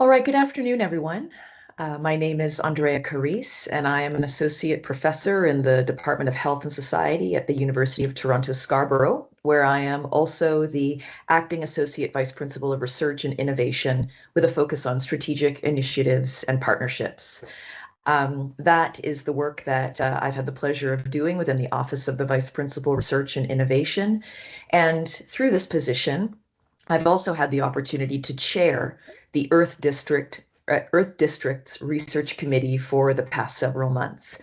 All right, good afternoon, everyone. My name is Andrea Caris, and I am an associate professor in the Department of Health and Society at the University of Toronto Scarborough, where I am also the acting associate vice principal of research and innovation with a focus on strategic initiatives and partnerships. That is the work that I've had the pleasure of doing within the Office of the Vice Principal Research and Innovation. And through this position, I've also had the opportunity to chair the Earth District's Research Committee for the past several months.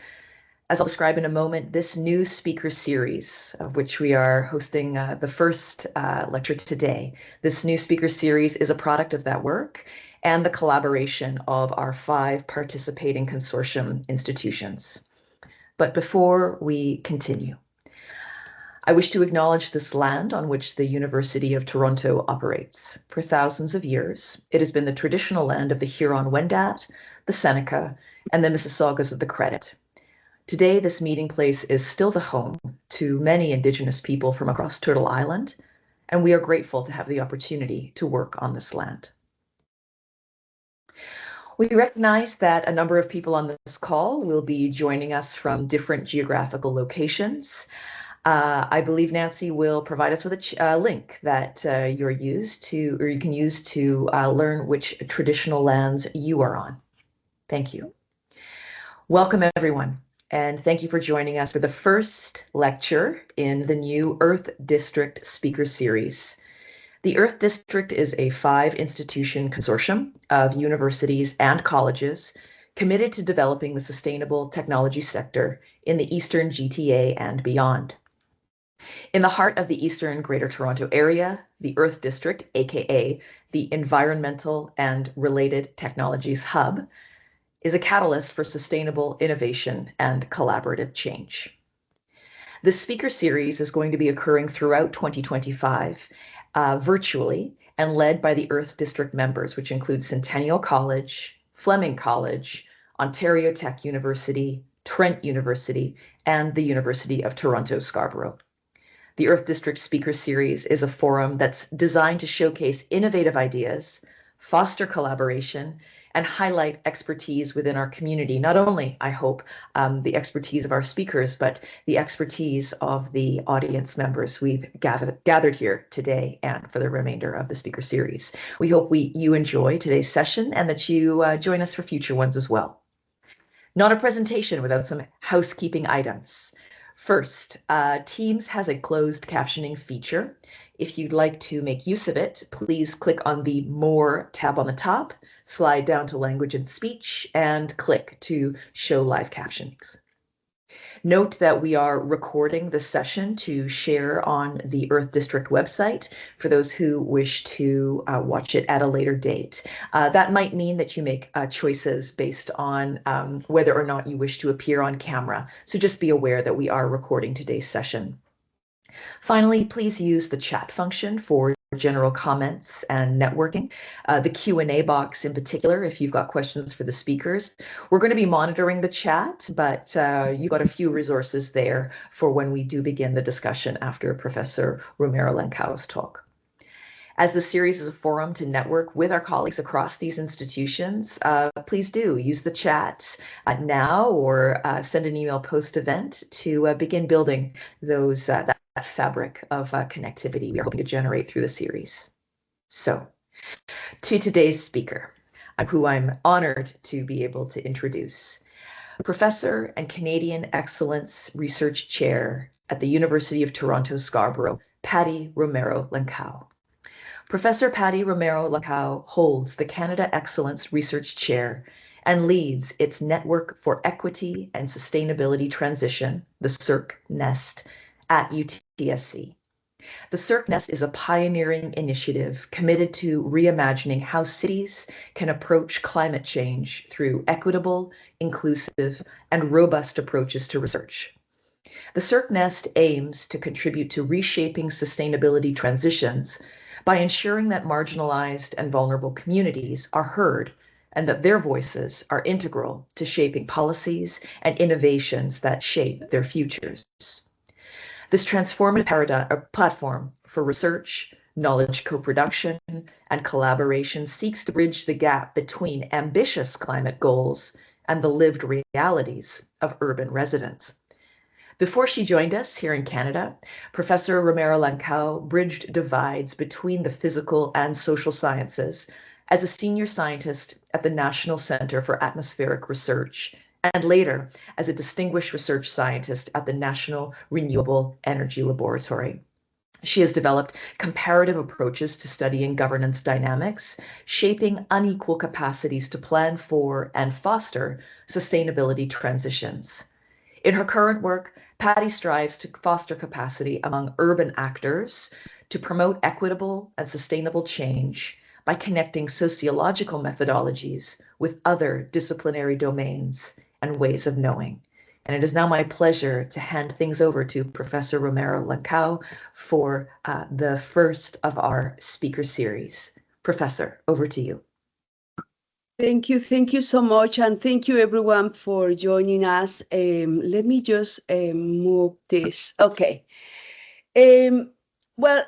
As I'll describe in a moment, this new speaker series, of which we are hosting the first lecture today, this new speaker series is a product of that work and the collaboration of our 5 participating consortium institutions. But before we continue, I wish to acknowledge this land on which the University of Toronto operates. For thousands of years, it has been the traditional land of the Huron-Wendat, the Seneca, and the Mississaugas of the Credit. Today, this meeting place is still the home to many Indigenous people from across Turtle Island, and we are grateful to have the opportunity to work on this land. We recognize that a number of people on this call will be joining us from different geographical locations. I believe Nancy will provide us with a link that you can use to learn which traditional lands you are on. Thank you. Welcome, everyone, and thank you for joining us for the first lecture in the new Earth District Speaker Series. The Earth District is a 5-institution consortium of universities and colleges committed to developing the sustainable technology sector in the Eastern GTA and beyond. In the heart of the Eastern Greater Toronto Area, the Earth District, aka the Environmental and Related Technologies Hub, is a catalyst for sustainable innovation and collaborative change. This speaker series is going to be occurring throughout 2025, virtually, and led by the Earth District members, which include Centennial College, Fleming College, Ontario Tech University, Trent University, and the University of Toronto Scarborough. The Earth District Speaker Series is a forum that's designed to showcase innovative ideas, foster collaboration, and highlight expertise within our community. Not only, I hope, the expertise of our speakers, but the expertise of the audience members we've gathered here today and for the remainder of the speaker series. We hope you enjoy today's session and that you join us for future ones as well. Not a presentation without some housekeeping items. First, Teams has a closed captioning feature. If you'd like to make use of it, please click on the More tab on the top, slide down to Language and Speech, and click to show live captionings. Note that we are recording this session to share on the Earth District website for those who wish to watch it at a later date. That might mean that you make choices based on whether or not you wish to appear on camera. So just be aware that we are recording today's session. Finally, please use the chat function for general comments and networking. The Q&A box in particular, if you've got questions for the speakers. We're going to be monitoring the chat, but you've got a few resources there for when we do begin the discussion after Professor Romero-Lancau's talk. As the series is a forum to network with our colleagues across these institutions, please do use the chat now or send an email post-event to begin building those that fabric of connectivity we are hoping to generate through the series. So, to today's speaker, who I'm honored to be able to introduce, Professor and Canadian Excellence Research Chair at the University of Toronto Scarborough, Patty Romero-Lancau. Professor Patty Romero-Lancau holds the Canada Excellence Research Chair and leads its Network for Equity and Sustainability Transition, the CERC-NEST, at UTSC. The CERC-NEST is a pioneering initiative committed to reimagining how cities can approach climate change through equitable, inclusive, and robust approaches to research. The CERC-NEST aims to contribute to reshaping sustainability transitions by ensuring that marginalized and vulnerable communities are heard and that their voices are integral to shaping policies and innovations that shape their futures. This transformative platform for research, knowledge co-production, and collaboration seeks to bridge the gap between ambitious climate goals and the lived realities of urban residents. Before she joined us here in Canada, Professor Romero Lancao bridged divides between the physical and social sciences as a senior scientist at the National Center for Atmospheric Research, and later as a distinguished research scientist at the National Renewable Energy Laboratory. She has developed comparative approaches to studying governance dynamics, shaping unequal capacities to plan for and foster sustainability transitions. In her current work, Patty strives to foster capacity among urban actors to promote equitable and sustainable change by connecting sociological methodologies with other disciplinary domains and ways of knowing. And it is now my pleasure to hand things over to Professor Romero Lancao for the first of our speaker series. Professor, over to you. Thank you so much, and thank you everyone for joining us. Let me just move this. Okay. Well,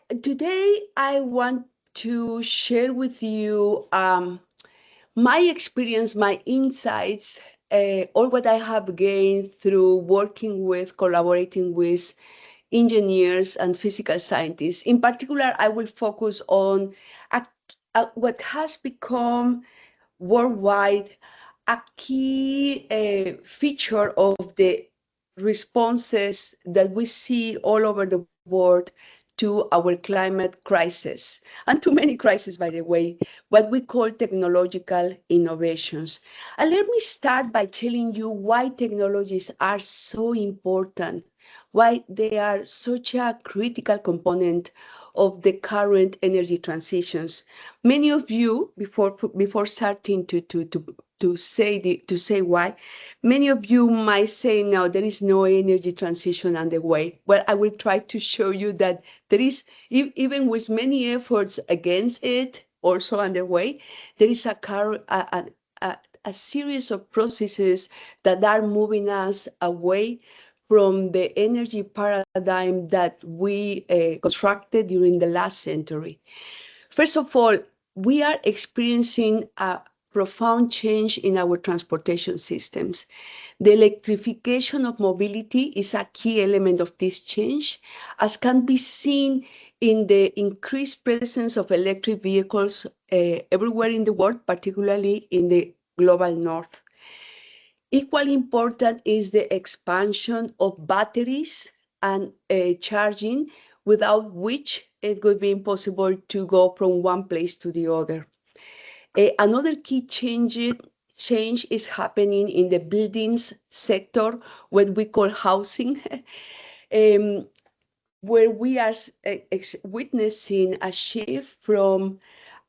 today I want to share with you my experience, my insights, all what I have gained through collaborating with engineers and physical scientists. In particular, I will focus on what has become worldwide a key feature of the responses that we see all over the world to our climate crisis, and to many crises, by the way, what we call technological innovations. And let me start by telling you why technologies are so important, why they are such a critical component of the current energy transitions. Many of you, before starting to say why, many of you might say, no, there is no energy transition underway. Well, I will try to show you that there is, even with many efforts against it also underway, there is a series of processes that are moving us away from the energy paradigm that we constructed during the last century. First of all, we are experiencing a profound change in our transportation systems. The electrification of mobility is a key element of this change, as can be seen in the increased presence of electric vehicles everywhere in the world, particularly in the global north. Equally important is the expansion of batteries and charging, without which it would be impossible to go from one place to the other. Another key change is happening in the buildings sector, what we call housing, where we are witnessing a shift from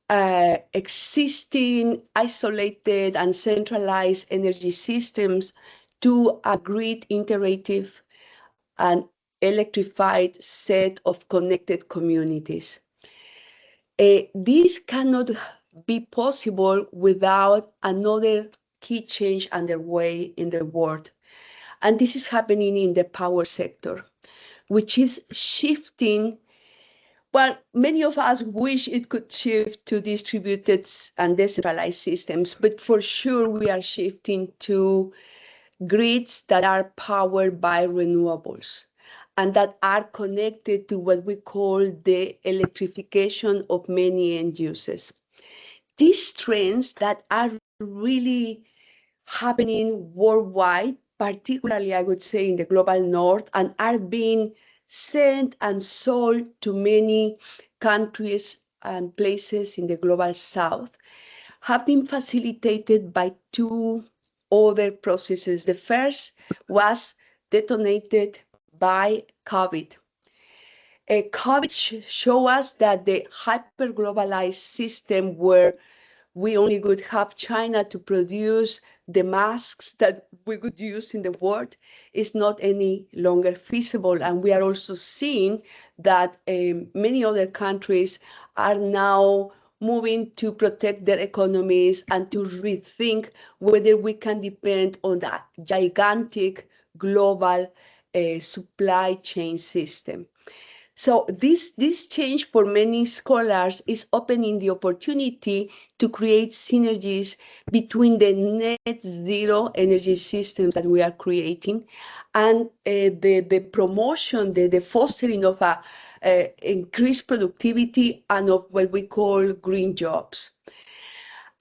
existing isolated and centralized energy systems to a grid integrative and electrified set of connected communities. This cannot be possible without another key change underway in the world. And this is happening in the power sector, which is shifting. Well, many of us wish it could shift to distributed and decentralized systems, but for sure we are shifting to grids that are powered by renewables and that are connected to what we call the electrification of many end uses. These trends that are really happening worldwide, particularly I would say in the global north, and are being sent and sold to many countries and places in the global south, have been facilitated by two other processes. The first was detonated by COVID. COVID showed us that the hyper-globalized system where we only would have China to produce the masks that we would use in the world is not any longer feasible. And we are also seeing that many other countries are now moving to protect their economies and to rethink whether we can depend on that gigantic global supply chain system. So this change for many scholars is opening the opportunity to create synergies between the net zero energy systems that we are creating and the promotion, the fostering of a increased productivity and of what we call green jobs.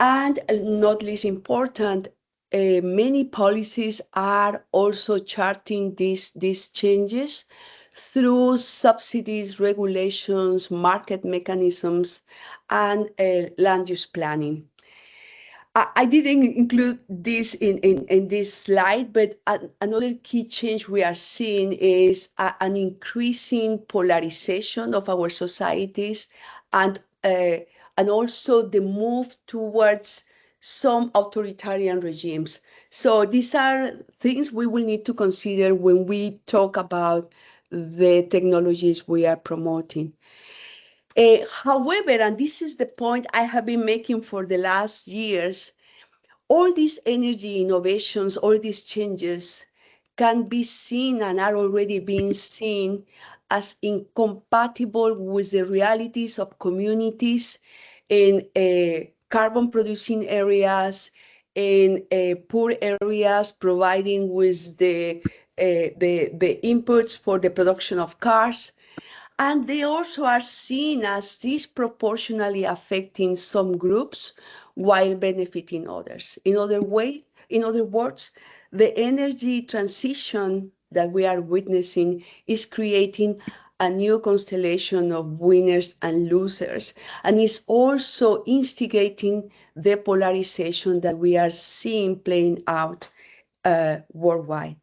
And not least important, many policies are also charting these changes through subsidies, regulations, market mechanisms, and land use planning. I didn't include this in this slide, but another key change we are seeing is an increasing polarization of our societies and also the move towards some authoritarian regimes. So these are things we will need to consider when we talk about the technologies we are promoting. However, and this is the point I have been making for the last years, all these energy innovations, all these changes can be seen and are already being seen as incompatible with the realities of communities in carbon producing areas, in poor areas, providing with the inputs for the production of cars. And they also are seen as disproportionately affecting some groups while benefiting others. In other words, the energy transition that we are witnessing is creating a new constellation of winners and losers, and is also instigating the polarization that we are seeing playing out worldwide.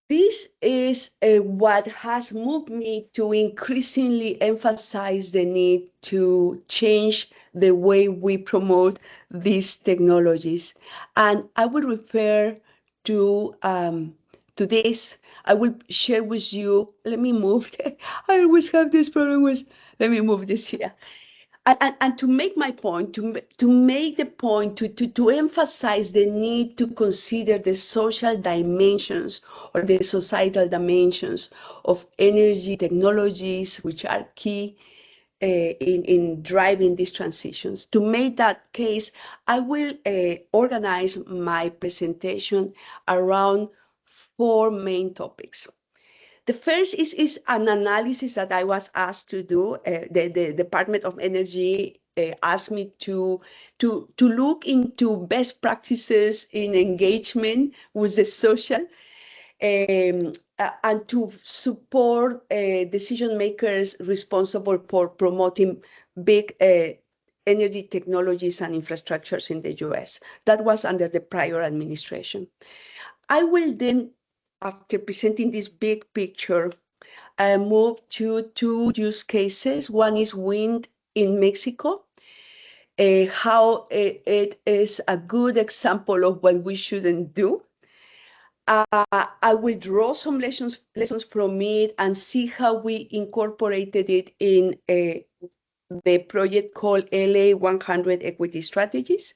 This is what has moved me to increasingly emphasize the need to change the way we promote these technologies. And I will refer to this. I will share with you. Let me move. I always have this problem with, let me move this here. And to make my point, to make the point, to emphasize the need to consider the social dimensions or the societal dimensions of energy technologies, which are key in driving these transitions. To make that case, I will organize my presentation around 4 main topics. The first is an analysis that I was asked to do. The Department of Energy asked me to look into best practices in engagement with the social and to support decision makers responsible for promoting big energy technologies and infrastructures in the US. That was under the prior administration. I will then, after presenting this big picture, move to 2 use cases. One is wind in Mexico, how it is a good example of what we shouldn't do. I will draw some lessons from it and see how we incorporated it in the project called LA 100 Equity Strategies,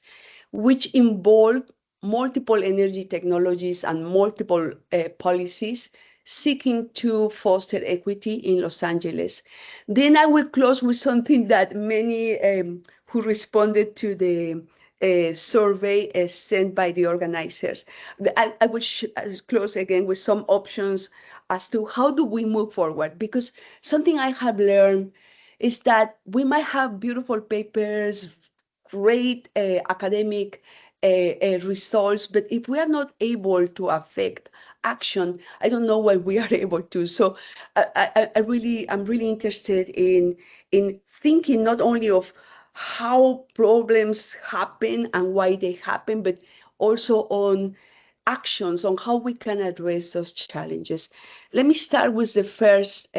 which involve multiple energy technologies and multiple policies seeking to foster equity in Los Angeles. Then I will close with something that many who responded to the survey sent by the organizers. I will close again with some options as to how do we move forward, because something I have learned is that we might have beautiful papers, great academic results, but if we are not able to affect action, I don't know what we are able to. So I'm really interested in thinking not only of how problems happen and why they happen, but also on actions on how we can address those challenges. Let me start with the first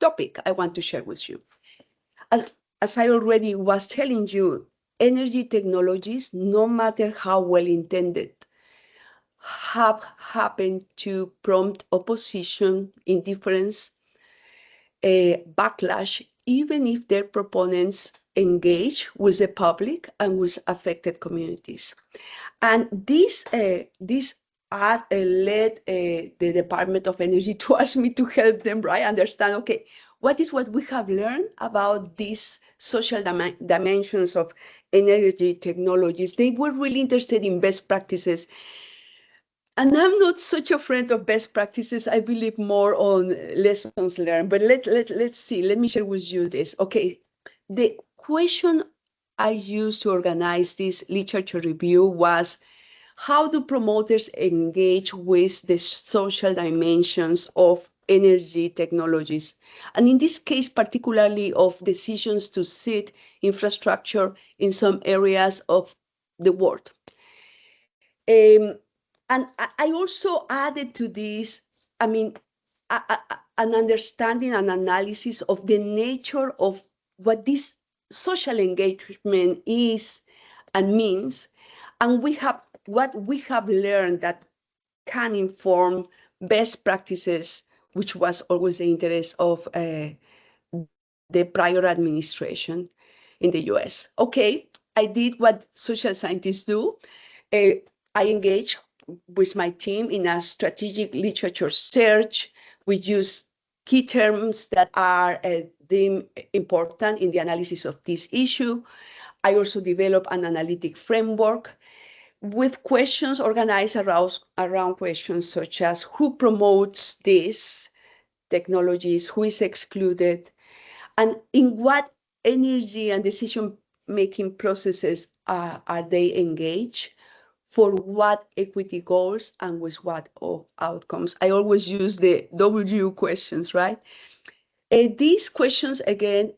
topic I want to share with you. As I already was telling you, energy technologies, no matter how well intended, have happened to prompt opposition, indifference, backlash, even if their proponents engage with the public and with affected communities. And this led the Department of Energy to ask me to help them, right, understand, okay, what is what we have learned about these social dimensions of energy technologies. They were really interested in best practices. And I'm not such a friend of best practices. I believe more on lessons learned. But let's see. Let me share with you this. Okay, the question I used to organize this literature review was, how do promoters engage with the social dimensions of energy technologies? And in this case, particularly of decisions to seed infrastructure in some areas of the world. And I also added to this, I mean, an understanding and analysis of the nature of what this social engagement is and means, and what we have learned that can inform best practices, which was always the interest of the prior administration in the US. Okay, I did what social scientists do. I engaged with my team in a strategic literature search. We use key terms that are deemed important in the analysis of this issue. I also developed an analytic framework with questions organized around questions such as who promotes these technologies, who is excluded, and in what energy and decision-making processes are they engaged, for what equity goals and with what outcomes. I always use the W questions, right? These questions, again,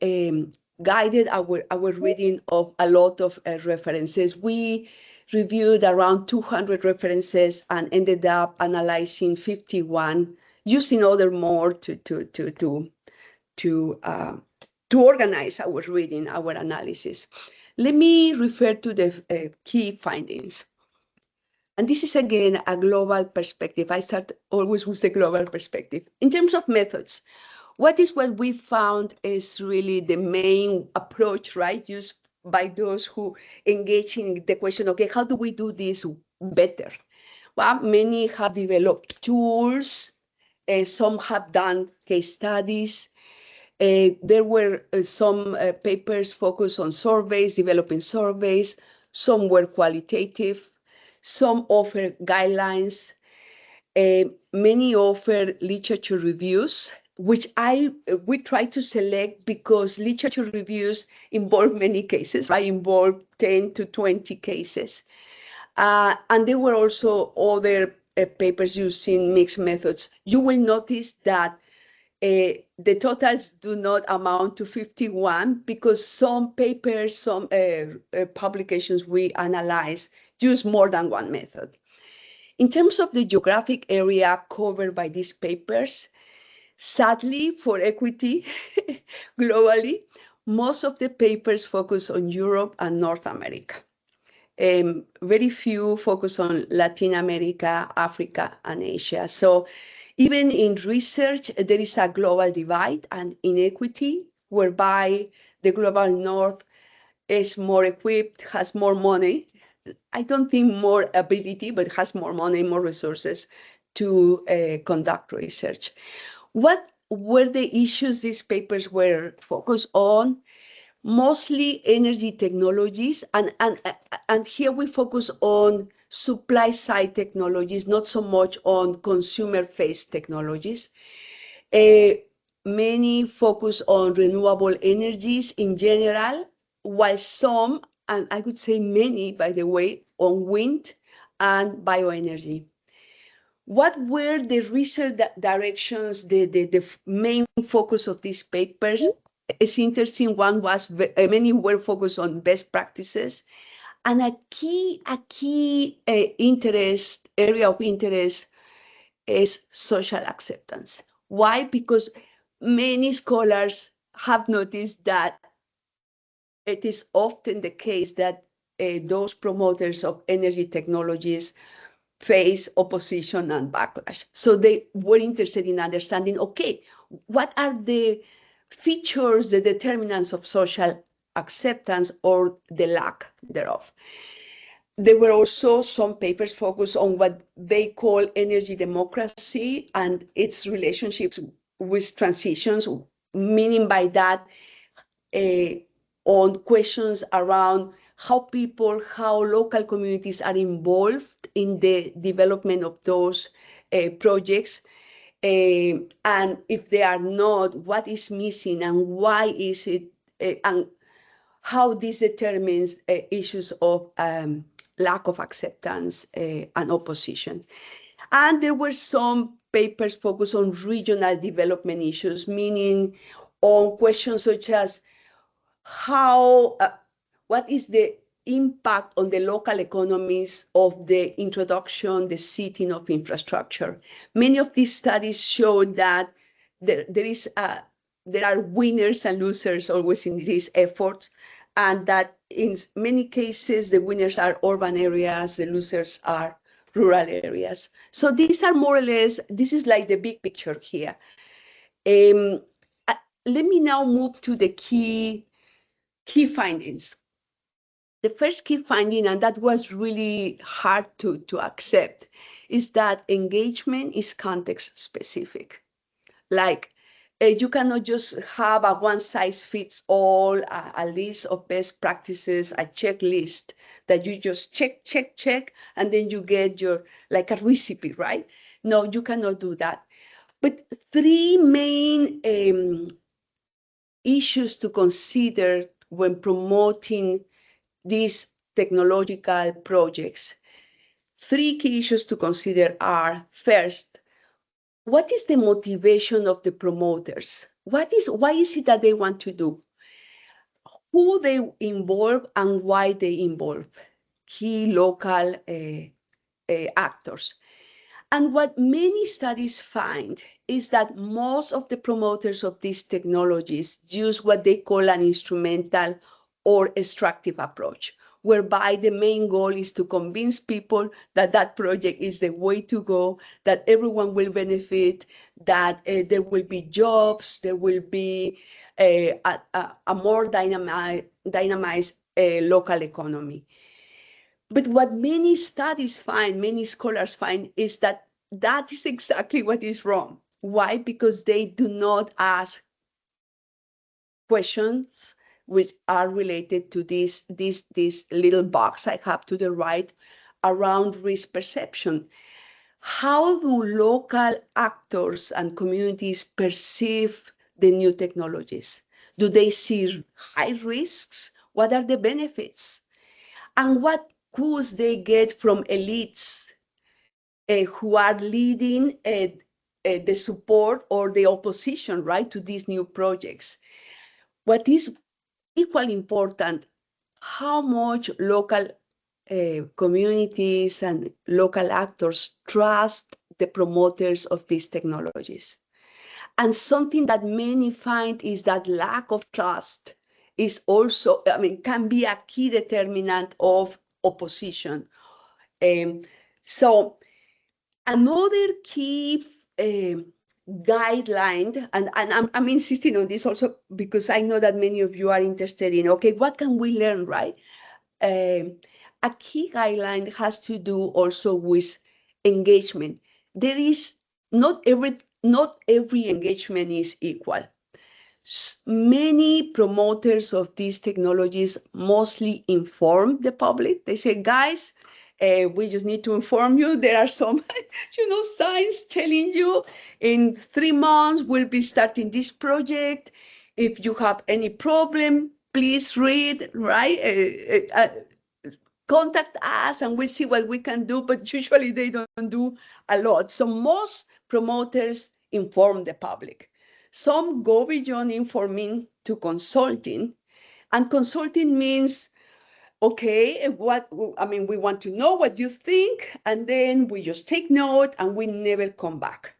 guided our reading of a lot of references. We reviewed around 200 references and ended up analyzing 51, using other more to organize our reading, our analysis. Let me refer to the key findings. And this is, again, a global perspective. I start always with the global perspective. In terms of methods, what we found is really the main approach, right, used by those who engage in the question, okay, how do we do this better? Well, many have developed tools. Some have done case studies. There were some papers focused on surveys, developing surveys. Some were qualitative. Some offer guidelines. Many offer literature reviews, which we try to select because literature reviews involve many cases, right? Involve 10 to 20 cases. And there were also other papers using mixed methods. You will notice that the totals do not amount to 51 because some papers, some publications we analyze use more than one method. In terms of the geographic area covered by these papers, sadly for equity globally, most of the papers focus on Europe and North America. Very few focus on Latin America, Africa, and Asia. So even in research, there is a global divide and inequity whereby the global North is more equipped, has more money. I don't think more ability, but has more money, more resources to conduct research. What were the issues these papers were focused on? Mostly energy technologies, and here we focus on supply side technologies, not so much on consumer-faced technologies. Many focus on renewable energies in general, while some, and I would say many, by the way, on wind and bioenergy. What were the research directions, the main focus of these papers? It's interesting. One was many were focused on best practices, and a key area of interest is social acceptance. Why? Because many scholars have noticed that it is often the case that those promoters of energy technologies face opposition and backlash. So they were interested in understanding, okay, what are the features, the determinants of social acceptance or the lack thereof? There were also some papers focused on what they call energy democracy and its relationships with transitions, meaning by that on questions around how local communities are involved in the development of those projects. And if they are not, what is missing and why is it, and how this determines issues of lack of acceptance and opposition. And there were some papers focused on regional development issues, meaning on questions such as what is the impact on the local economies of the introduction, the seating of infrastructure. Many of these studies show that there are winners and losers always in these efforts, and that in many cases, the winners are urban areas, the losers are rural areas. So these are more or less, this is like the big picture here. Let me now move to the key findings. The first key finding, and that was really hard to accept, is that engagement is context specific. Like, you cannot just have a one-size-fits-all, a list of best practices, a checklist that you just check, and then you get your, like a recipe, right? No, you cannot do that. But three main issues to consider when promoting these technological projects. Three key issues to consider are, first, what is the motivation of the promoters? Why is it that they want to do? Who they involve and why they involve key local actors. And what many studies find is that most of the promoters of these technologies use what they call an instrumental or extractive approach, whereby the main goal is to convince people that that project is the way to go, that everyone will benefit, that there will be jobs, there will be a more dynamized local economy. But what many studies find, many scholars find, is that that is exactly what is wrong. Why? Because they do not ask questions which are related to this little box I have to the right around risk perception. How do local actors and communities perceive the new technologies? Do they see high risks? What are the benefits? And what could they get from elites who are leading the support or the opposition, right, to these new projects? What is equally important, how much local communities and local actors trust the promoters of these technologies. And something that many find is that lack of trust is also, can be a key determinant of opposition. So another key guideline, and I'm insisting on this also because I know that many of you are interested in, okay, what can we learn, right? A key guideline has to do also with engagement. There is not every engagement is equal. Many promoters of these technologies mostly inform the public. They say, guys, we just need to inform you. There are some, signs telling you in 3 months we'll be starting this project. If you have any problem, please read, right? Contact us and we'll see what we can do. But usually they don't do a lot. So most promoters inform the public. Some go beyond informing to consulting, and consulting means, okay, we want to know what you think, and then we just take note and we never come back.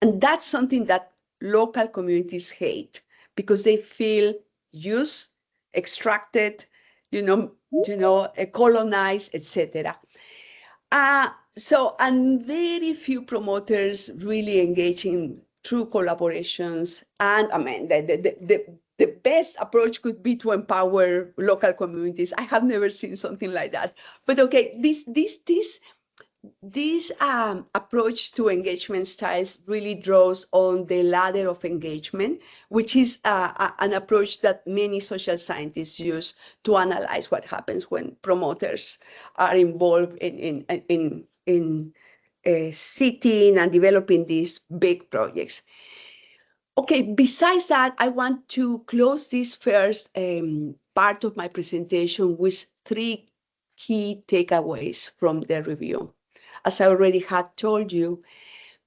And that's something that local communities hate because they feel used, extracted, colonized, etc. And very few promoters really engage in true collaborations. And the best approach could be to empower local communities. I have never seen something like that. But okay, this approach to engagement styles really draws on the ladder of engagement, which is an approach that many social scientists use to analyze what happens when promoters are involved in seating and developing these big projects. Okay, besides that, I want to close this first part of my presentation with 3 key takeaways from the review. As I already had told you,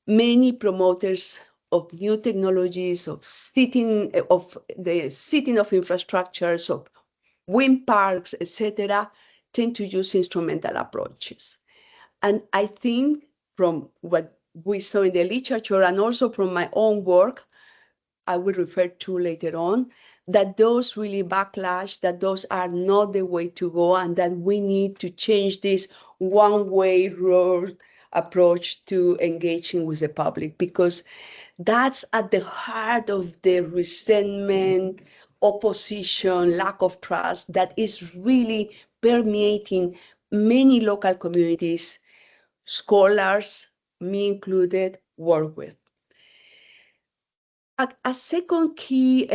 many promoters of new technologies, of the seating of infrastructures, of wind parks, etc., tend to use instrumental approaches. And I think from what we saw in the literature and also from my own work, I will refer to later on, that those really backlash, that those are not the way to go, and that we need to change this one-way road approach to engaging with the public, because that's at the heart of the resentment, opposition, lack of trust that is really permeating many local communities, scholars, me included, work with. A second key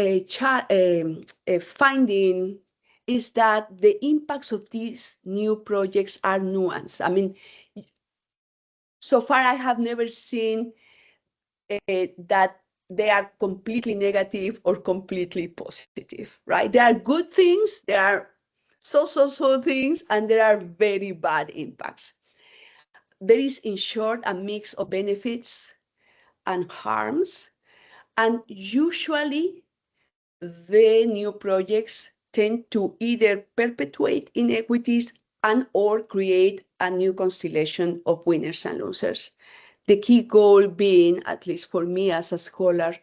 finding is that the impacts of these new projects are nuanced. I mean, so far I have never seen that they are completely negative or completely positive, right? There are good things, there are so things, and there are very bad impacts. There is, in short, a mix of benefits and harms. And usually, the new projects tend to either perpetuate inequities and or create a new constellation of winners and losers. The key goal being, at least for me as a scholar,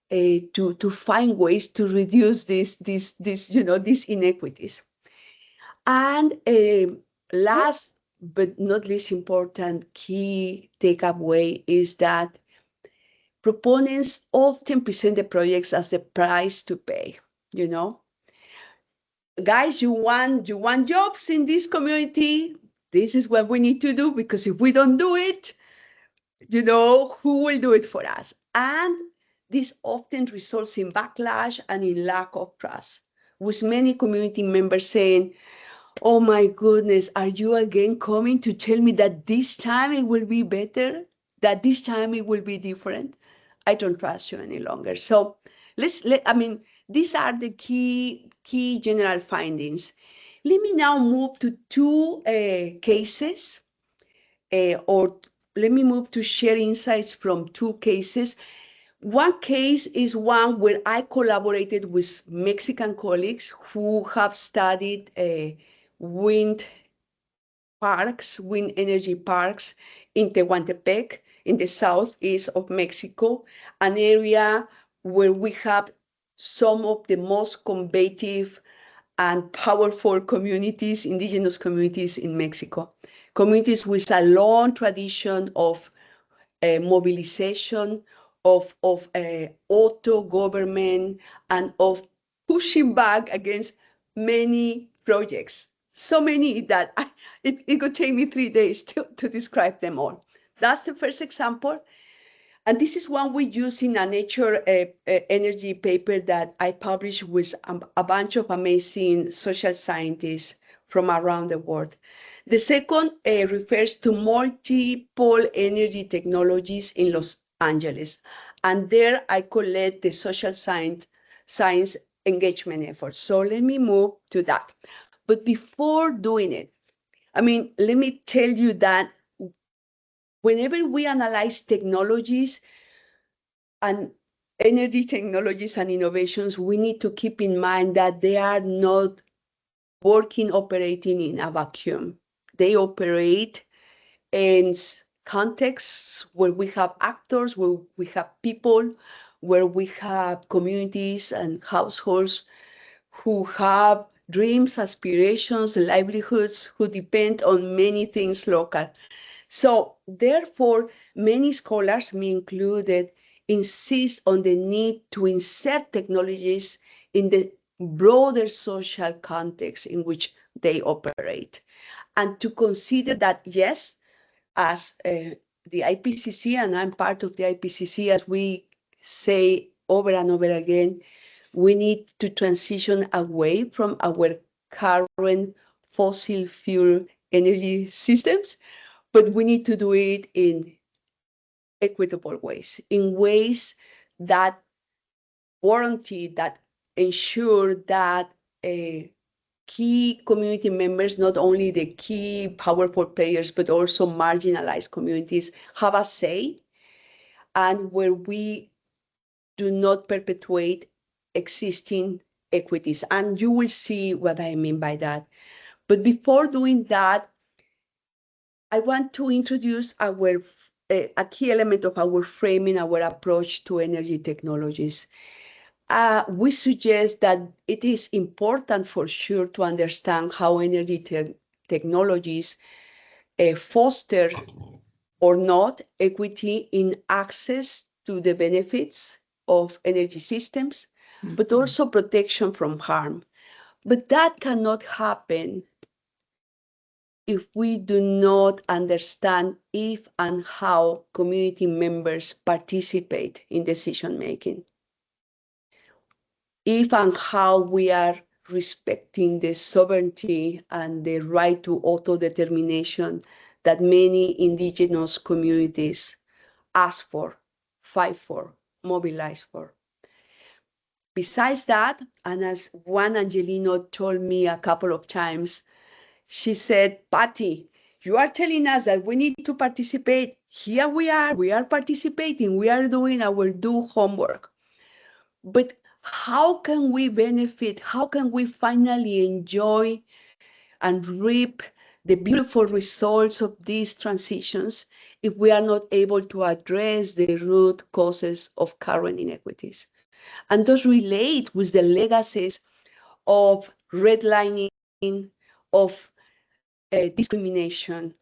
to find ways to reduce these inequities. And last but not least important key takeaway is that proponents often present the projects as the price to pay. Guys, you want jobs in this community? This is what we need to do, because if we don't do it, who will do it for us? And this often results in backlash and in lack of trust, with many community members saying, oh my goodness, are you again coming to tell me that this time it will be better? That this time it will be different? I don't trust you any longer. So these are the key general findings. Let me now move to 2 cases, or let me move to share insights from 2 cases. One case is one where I collaborated with Mexican colleagues who have studied wind energy parks in Tehuantepec, in the southeast of Mexico, an area where we have some of the most combative and powerful communities, indigenous communities in Mexico. Communities with a long tradition of mobilization, of auto-government, and of pushing back against many projects. So many that it could take me 3 days to describe them all. That's the first example. And this is one we use in a Nature Energy paper that I published with a bunch of amazing social scientists from around the world. The second refers to multiple energy technologies in Los Angeles. And there I collect the social science engagement efforts. So let me move to that. But before doing it, let me tell you that whenever we analyze technologies and energy technologies and innovations, we need to keep in mind that they are not operating in a vacuum. They operate in contexts where we have actors, where we have people, where we have communities and households who have dreams, aspirations, livelihoods, who depend on many things local. So therefore, many scholars, me included, insist on the need to insert technologies in the broader social context in which they operate, and to consider that, yes, as the IPCC, and I'm part of the IPCC, as we say over and over again, we need to transition away from our current fossil fuel energy systems, but we need to do it in equitable ways, in ways that warranty, that ensure that key community members, not only the key powerful players, but also marginalized communities, have a say, and where we do not perpetuate existing equities. And you will see what I mean by that. But before doing that, I want to introduce a key element of our framing, our approach to energy technologies. We suggest that it is important for sure to understand how energy technologies foster or not equity in access to the benefits of energy systems, but also protection from harm. But that cannot happen if we do not understand if and how community members participate in decision making. If and how we are respecting the sovereignty and the right to autodetermination that many indigenous communities ask for, fight for, mobilize for. Besides that, and as Juan Angelino told me a couple of times, she said, Patty, you are telling us that we need to participate. Here we are participating, we are doing our due homework. But how can we benefit? How can we finally enjoy and reap the beautiful results of these transitions if we are not able to address the root causes of current inequities? And those relate with the legacies of redlining, of discrimination,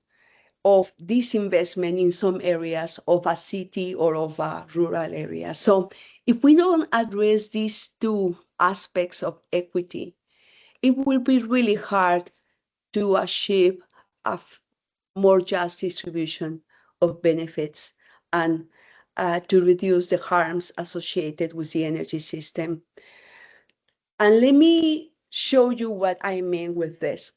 of disinvestment in some areas of a city or of a rural area. So if we don't address these two aspects of equity, it will be really hard to achieve a more just distribution of benefits and to reduce the harms associated with the energy system. And let me show you what I mean with this.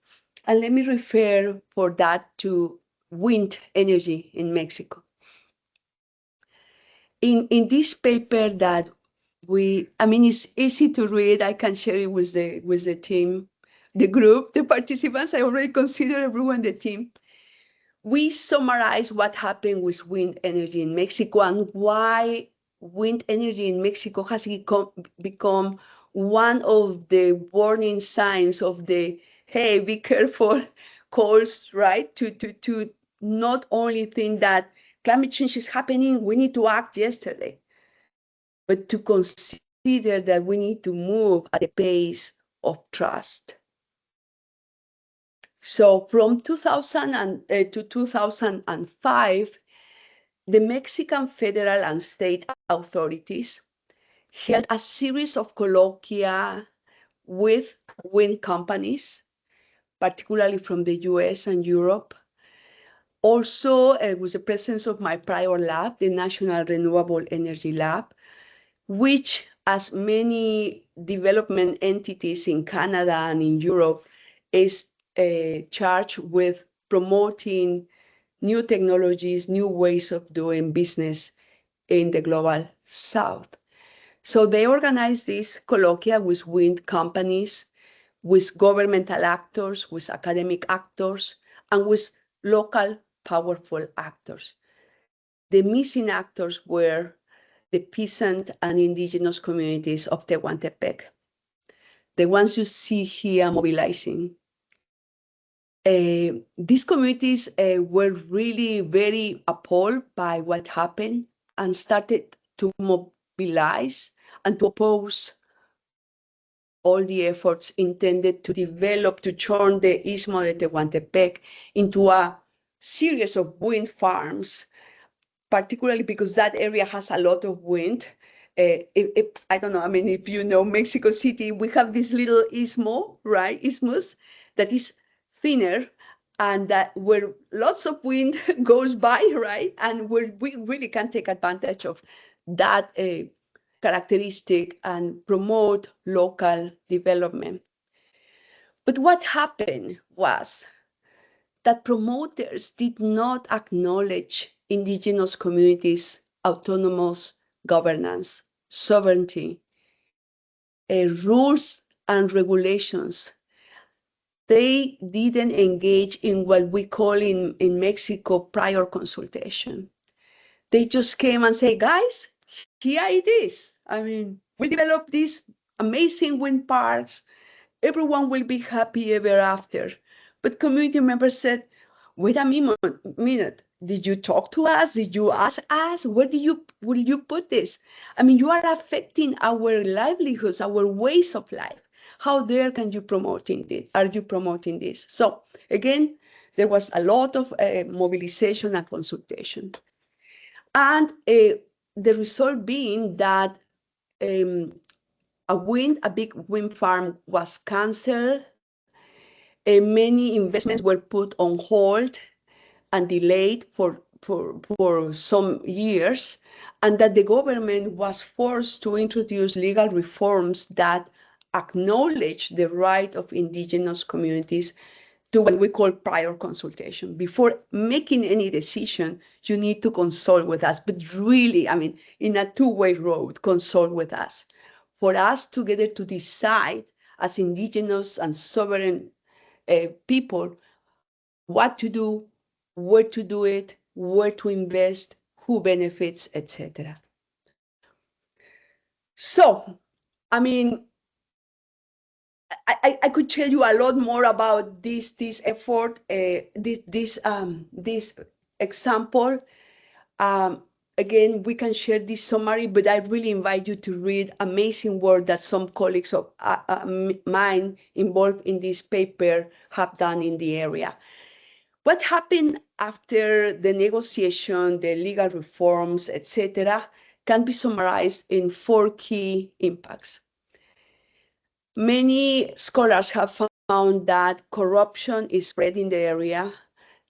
And let me refer for that to wind energy in Mexico. In this paper that it's easy to read. I can share it with the team, the group, the participants. I already consider everyone the team. We summarize what happened with wind energy in Mexico and why wind energy in Mexico has become one of the warning signs of the, hey, be careful calls, right? To not only think that climate change is happening, we need to act yesterday, but to consider that we need to move at the pace of trust. So from 2000 to 2005, the Mexican federal and state authorities held a series of colloquia with wind companies, particularly from the US and Europe. Also, with the presence of my prior lab, the National Renewable Energy Lab, which, as many development entities in Canada and in Europe, is charged with promoting new technologies, new ways of doing business in the global south. So they organized this colloquia with wind companies, with governmental actors, with academic actors, and with local powerful actors. The missing actors were the peasant and indigenous communities of Tehuantepec, the ones you see here mobilizing. These communities were really very appalled by what happened and started to mobilize and to oppose all the efforts intended to develop, to turn the Istmo de Tehuantepec into a series of wind farms particularly because that area has a lot of wind. I don't know, I mean, if you know Mexico City, we have this little isthmus that is thinner, and that where lots of wind goes by, right? And where we really can take advantage of that characteristic and promote local development. But what happened was that promoters did not acknowledge indigenous communities' autonomous governance, sovereignty, rules and regulations. They didn't engage in what we call in Mexico prior consultation. They just came and say, guys, here it is. I mean, we developed these amazing wind parks. Everyone will be happy ever after. But community members said, wait a minute, did you talk to us? Did you ask us? Where will you put this? I mean, you are affecting our livelihoods, our ways of life. How dare can you promoting this? Are you promoting this? So again, there was a lot of mobilization and consultation. And the result being that a big wind farm was canceled. Many investments were put on hold and delayed for some years, and that the government was forced to introduce legal reforms that acknowledge the right of indigenous communities to what we call prior consultation. Before making any decision, you need to consult with us, but really, I mean, in a two-way road, consult with us. For us together to decide as indigenous and sovereign people what to do, where to do it, where to invest, who benefits, etc. So, I mean, I could tell you a lot more about this effort, this example. Again, we can share this summary, but I really invite you to read amazing work that some colleagues of mine involved in this paper have done in the area. What happened after the negotiation, the legal reforms, etc., can be summarized in 4 key impacts. Many scholars have found that corruption is spread in the area,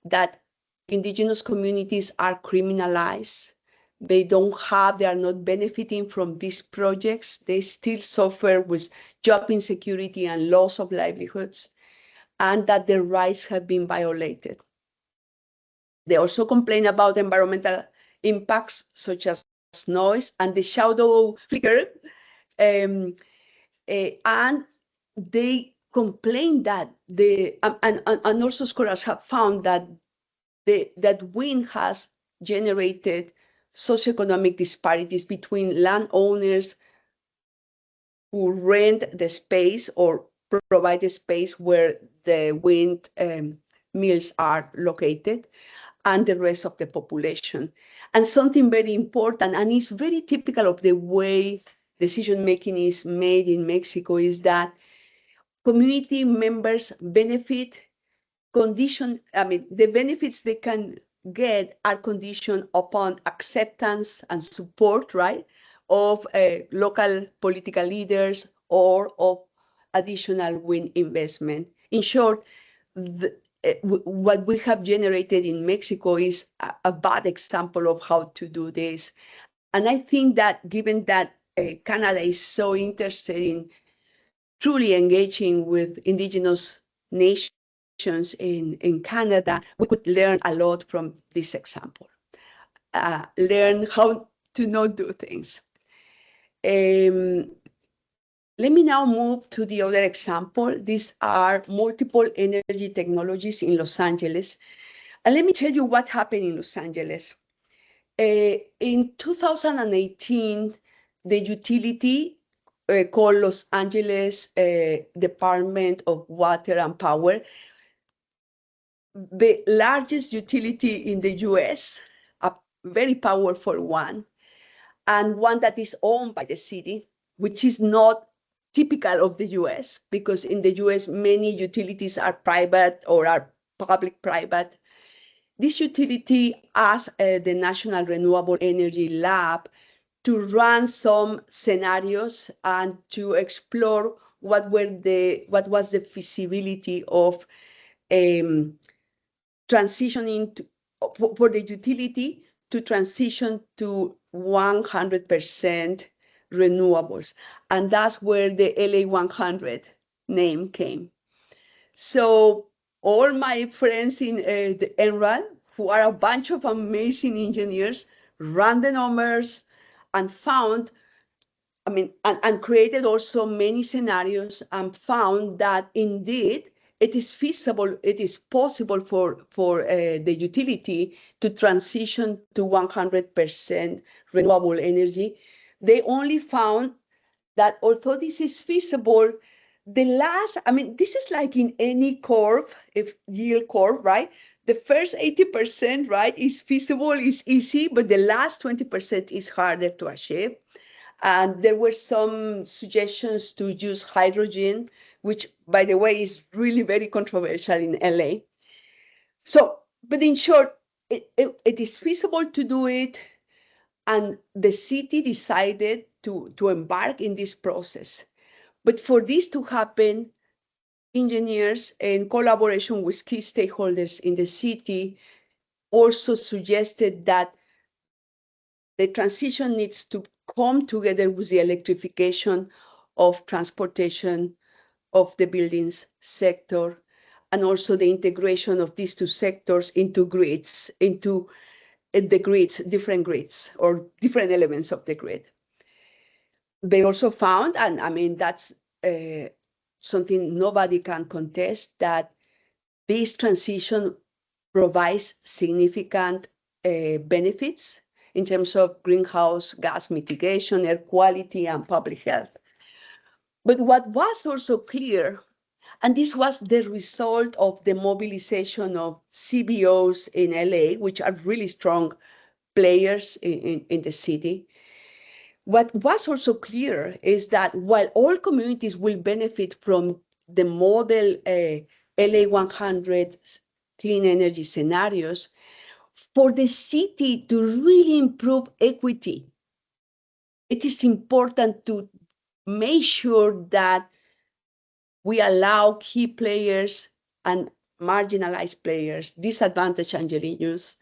that indigenous communities are criminalized. They are not benefiting from these projects. They still suffer with job insecurity and loss of livelihoods, and that their rights have been violated. They also complain about environmental impacts such as noise and the shadow flicker. And they complain that and also scholars have found that that wind has generated socioeconomic disparities between landowners who rent the space or provide the space where the wind mills are located, and the rest of the population. And something very important, and it's very typical of the way decision-making is made in Mexico, is that community members benefit the benefits they can get are conditioned upon acceptance and support, right, of local political leaders or of additional wind investment. In short, what we have generated in Mexico is a bad example of how to do this. And I think that given that Canada is so interested in truly engaging with indigenous nations in Canada, we could learn a lot from this example. Learn how to not do things. Let me now move to the other example. These are multiple energy technologies in Los Angeles. And let me tell you what happened in Los Angeles. In 2018, the utility called Los Angeles Department of Water and Power, the largest utility in the US, a very powerful one, and one that is owned by the city, which is not typical of the US, because in the US, many utilities are private or are public-private. this utility asked the National Renewable Energy Lab to run some scenarios and to explore what was the feasibility of transitioning for the utility to transition to 100% renewables. And that's where the LA 100 name came. So all my friends in the NRAL, who are a bunch of amazing engineers, ran the numbers and found, and created also many scenarios and found that indeed it is feasible, it is possible for the utility to transition to 100% renewable energy. They only found that although this is feasible, this is like in any curve, if yield curve, right? The first 80%, right, is feasible, is easy, but the last 20% is harder to achieve. And there were some suggestions to use hydrogen, which, by the way, is really very controversial in LA. So, but in short, it is feasible to do it. And the city decided to embark in this process. But for this to happen, engineers, in collaboration with key stakeholders in the city, also suggested that the transition needs to come together with the electrification of transportation, of the buildings sector, and also the integration of these two sectors into grids, into the grids, different grids, or different elements of the grid. They also found, and that's something nobody can contest, that this transition provides significant benefits in terms of greenhouse gas mitigation, air quality, and public health. But what was also clear, and this was the result of the mobilization of CBOs in LA, which are really strong players in the city. What was also clear is that while all communities will benefit from the model LA 100 clean energy scenarios, for the city to really improve equity, it is important to make sure that we allow key players and marginalized players, disadvantaged Angelenos,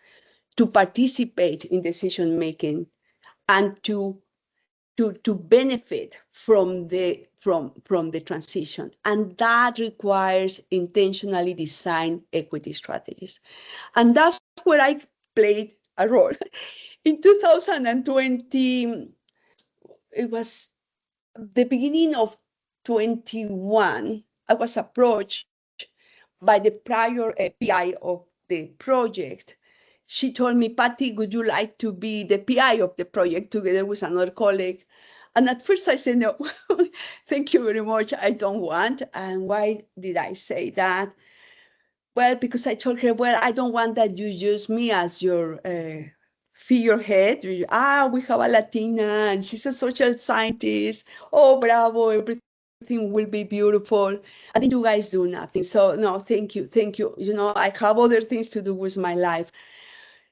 to participate in decision making and to benefit from the transition. And that requires intentionally designed equity strategies. And that's where I played a role. In 2020, it was the beginning of 21, I was approached by the prior PI of the project. She told me, Patty, would you like to be the PI of the project together with another colleague? And at first I said, no, thank you very much, I don't want. And why did I say that? Well, because I told her, well, I don't want that you use me as your figurehead. We have a Latina and she's a social scientist. Oh, bravo, everything will be beautiful. And then you guys do nothing. So no, thank you, thank you. You know, I have other things to do with my life.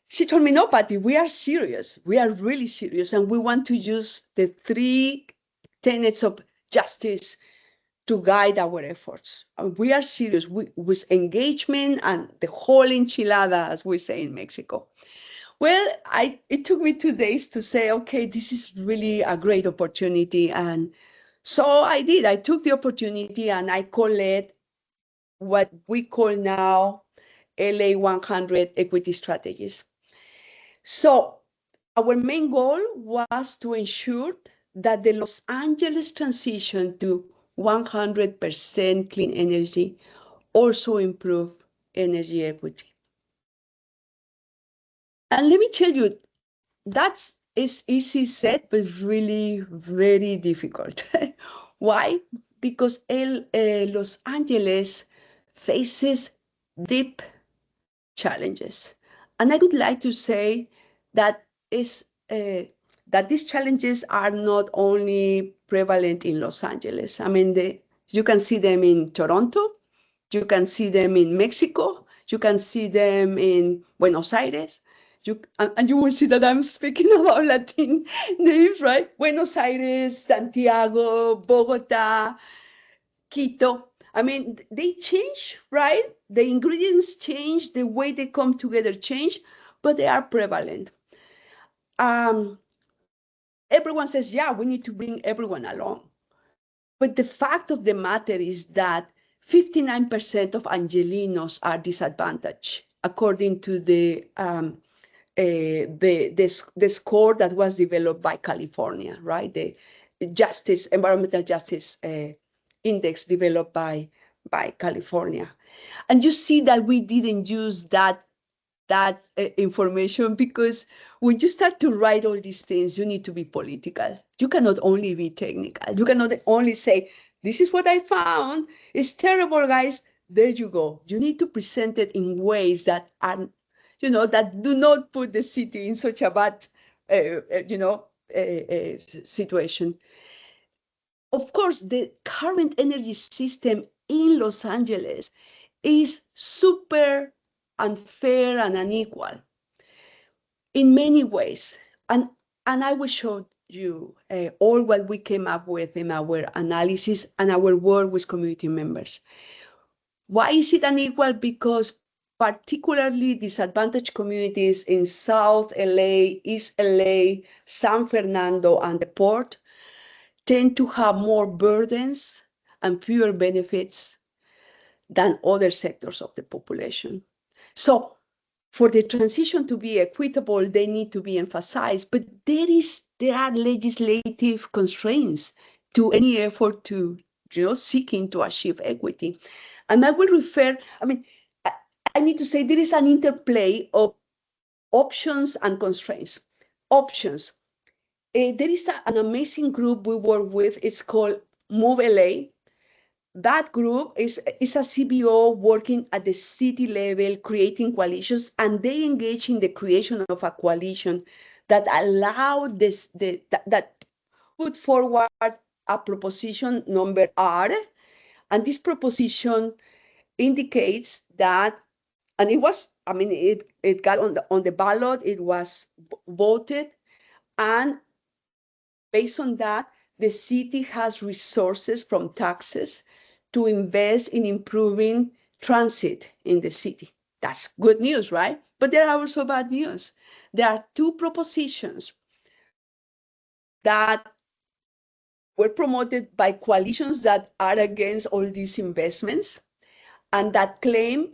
She told me, no, Patty, we are serious. We are really serious. And we want to use the 3 tenets of justice to guide our efforts. And we are serious with engagement and the whole enchilada, as we say in Mexico. Well, it took me 2 days to say, okay, this is really a great opportunity. And so I did. I took the opportunity and I co-led what we call now LA 100 equity strategies. So our main goal was to ensure that the Los Angeles transition to 100% clean energy also improve energy equity. And let me tell you, that's easy said, but really very difficult. Why? Because Los Angeles faces deep challenges. And I would like to say that that these challenges are not only prevalent in Los Angeles. I mean, you can see them in Toronto, you can see them in Mexico, You can see them in Buenos Aires. And you will see that I'm speaking about Latin names, right? Buenos Aires, Santiago, Bogota, Quito. I mean, they change, right? The ingredients change, the way they come together change, but they are prevalent. Everyone says, yeah, we need to bring everyone along. But the fact of the matter is that 59% of Angelinos are disadvantaged, according to the score that was developed by California, right? The environmental justice index developed by California. And you see that we didn't use that information, because when you start to write all these things, you need to be political. You cannot only be technical. You cannot only say, this is what I found. It's terrible, guys. There you go. You need to present it in ways that are, that do not put the city in such a bad, situation. Of course, the current energy system in Los Angeles is super unfair and unequal in many ways. And I will show you all what we came up with in our analysis and our work with community members. Why is it unequal? Because particularly disadvantaged communities in South LA, East LA, San Fernando, and the Port tend to have more burdens and fewer benefits than other sectors of the population. So for the transition to be equitable, they need to be emphasized, but there are legislative constraints to any effort to, seeking to achieve equity. And I will refer, I need to say there is an interplay of options and constraints. Options. There is an amazing group we work with. It's called Move LA. That group is a CBO working at the city level, creating coalitions, and they engage in the creation of a coalition that allow that put forward a proposition number R, and this proposition indicates that, and it was, it got on the ballot, it was voted, and based on that, the city has resources from taxes to invest in improving transit in the city. That's good news, right? But there are also bad news. There are two propositions that were promoted by coalitions that are against all these investments and that claim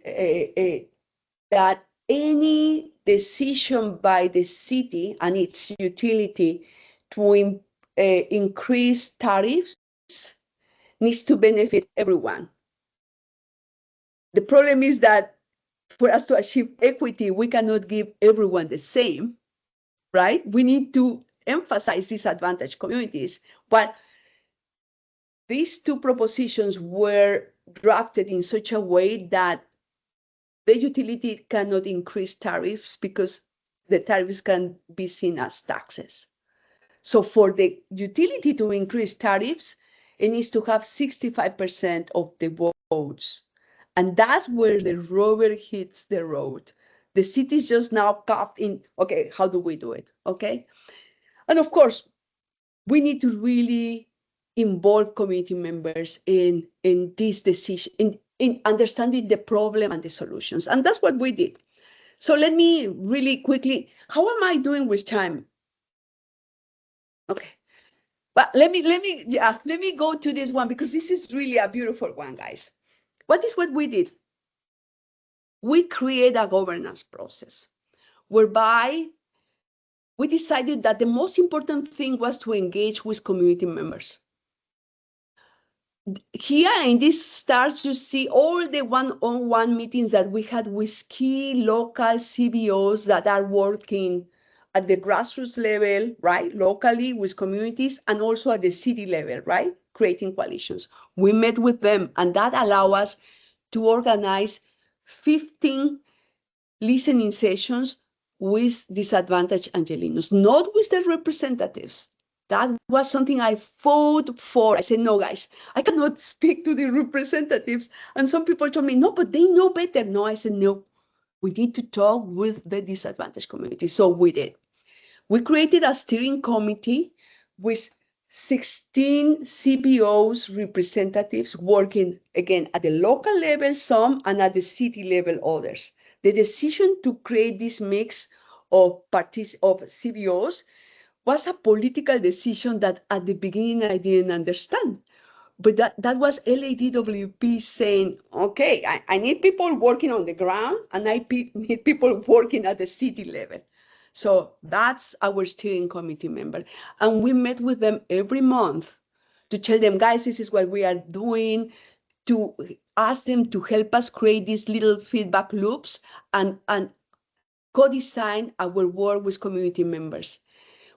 that any decision by the city and its utility to increase tariffs needs to benefit everyone. The problem is that for us to achieve equity, we cannot give everyone the same, right? We need to emphasize disadvantaged communities. But these two propositions were drafted in such a way that the utility cannot increase tariffs because the tariffs can be seen as taxes. So for the utility to increase tariffs, it needs to have 65% of the votes. And that's where the rubber hits the road. The city is just now caught in, okay, how do we do it? Okay. And of course, we need to really involve community members in this decision, in understanding the problem and the solutions. And that's what we did. So let me really quickly, how am I doing with time? Okay. But let me go to this one, because this is really a beautiful one, guys. What we did? We create a governance process whereby we decided that the most important thing was to engage with community members. Here in these stars, you see all the one-on-one meetings that we had with key local CBOs that are working at the grassroots level, right, locally with communities, and also at the city level, right, creating coalitions. We met with them, and that allowed us to organize 15 listening sessions with disadvantaged Angelinos, not with their representatives. That was something I fought for. I said, no, guys, I cannot speak to the representatives. And some people told me, no, but they know better. No, I said, no, we need to talk with the disadvantaged community. So we did. We created a steering committee with 16 CBOs representatives working, again, at the local level, some, and at the city level, others. The decision to create this mix of CBOs was a political decision that at the beginning I didn't understand. But that was LADWP saying, okay, I need people working on the ground and I need people working at the city level. So that's our steering committee member. And we met with them every month to tell them, guys, this is what we are doing, to ask them to help us create these little feedback loops and co-design our work with community members.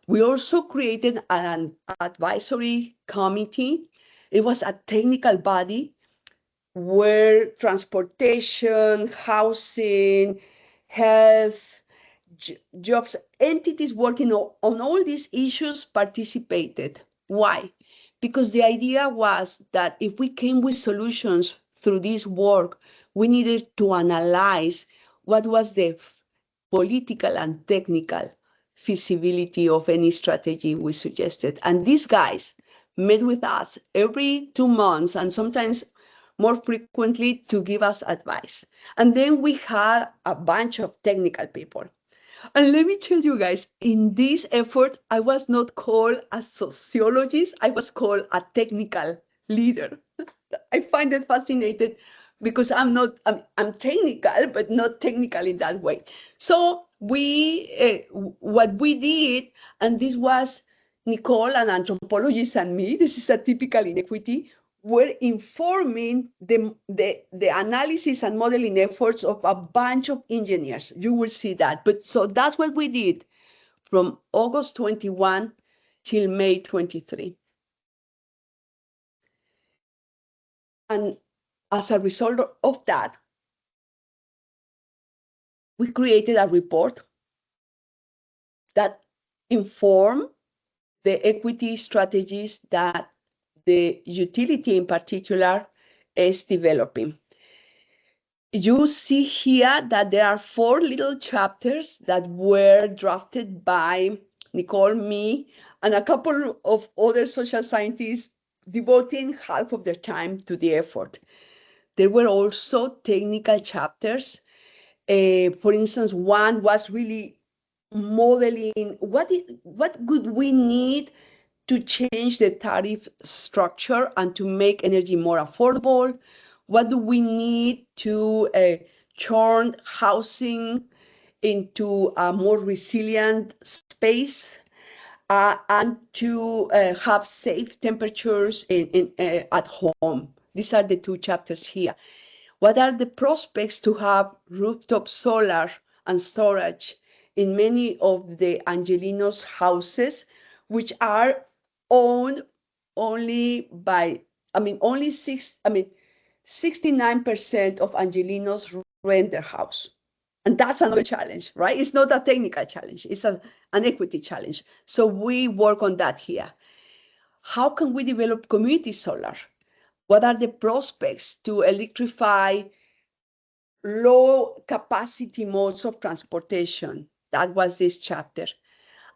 We also created an advisory committee. It was a technical body where transportation, housing, health, jobs, entities working on all these issues participated. Why? Because the idea was that if we came with solutions through this work, we needed to analyze what was the political and technical feasibility of any strategy we suggested. And these guys met with us every 2 months and sometimes more frequently to give us advice. And then we had a bunch of technical people. And let me tell you guys, in this effort, I was not called a sociologist, I was called a technical leader. I find it fascinating because I'm technical, but not technical in that way. So what we did, and this was Nicole, an anthropologist, and me, this is a typical inequity, were informing the analysis and modeling efforts of a bunch of engineers. You will see that. But so that's what we did from August 21 till May 23. And as a result of that, we created a report that informed the equity strategies that the utility in particular is developing. You see here that there are 4 little chapters that were drafted by Nicole, me, and a couple of other social scientists devoting half of their time to the effort. There were also technical chapters. For instance, one was really modeling what would we need to change the tariff structure and to make energy more affordable? What do we need to turn housing into a more resilient space and to have safe temperatures at home? These are the 2 chapters here. What are the prospects to have rooftop solar and storage in many of the Angelenos houses, which are owned only by, only 69% of Angelenos rent their house. And that's another challenge, right? It's not a technical challenge, it's an equity challenge. So we work on that here. How can we develop community solar? What are the prospects to electrify low capacity modes of transportation? That was this chapter.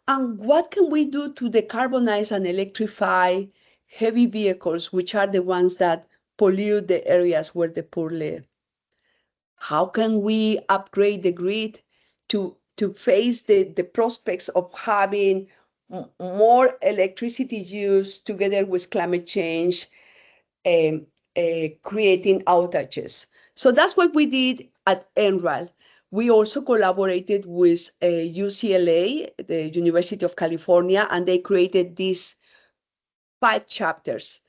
And what can we do to decarbonize and electrify heavy vehicles, which are the ones that pollute the areas where the poor live? How can we upgrade the grid to face the prospects of having more electricity use together with climate change, creating outages? So that's what we did at NRAL. We also collaborated with UCLA, the University of California, and they created these 5 chapters.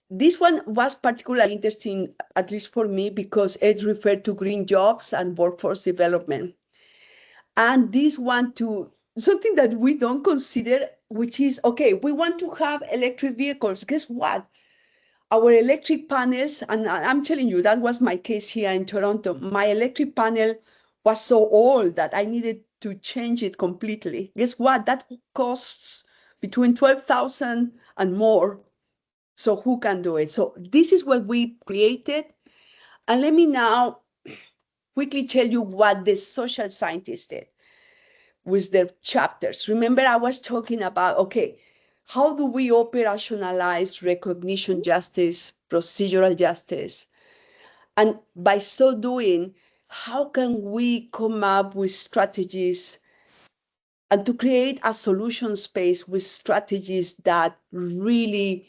This one was particularly interesting, at least for me, because it referred to green jobs and workforce development. And this one to something that we don't consider, which is, okay, we want to have electric vehicles. Guess what? Our electric panels, and I'm telling you, that was my case here in Toronto. My electric panel was so old that I needed to change it completely. Guess what? That costs between 12,000 and more. So who can do it? So this is what we created. And let me now quickly tell you what the social scientists did with their chapters. Remember, I was talking about, okay, how do we operationalize recognition justice, procedural justice? And by so doing, how can we come up with strategies and to create a solution space with strategies that really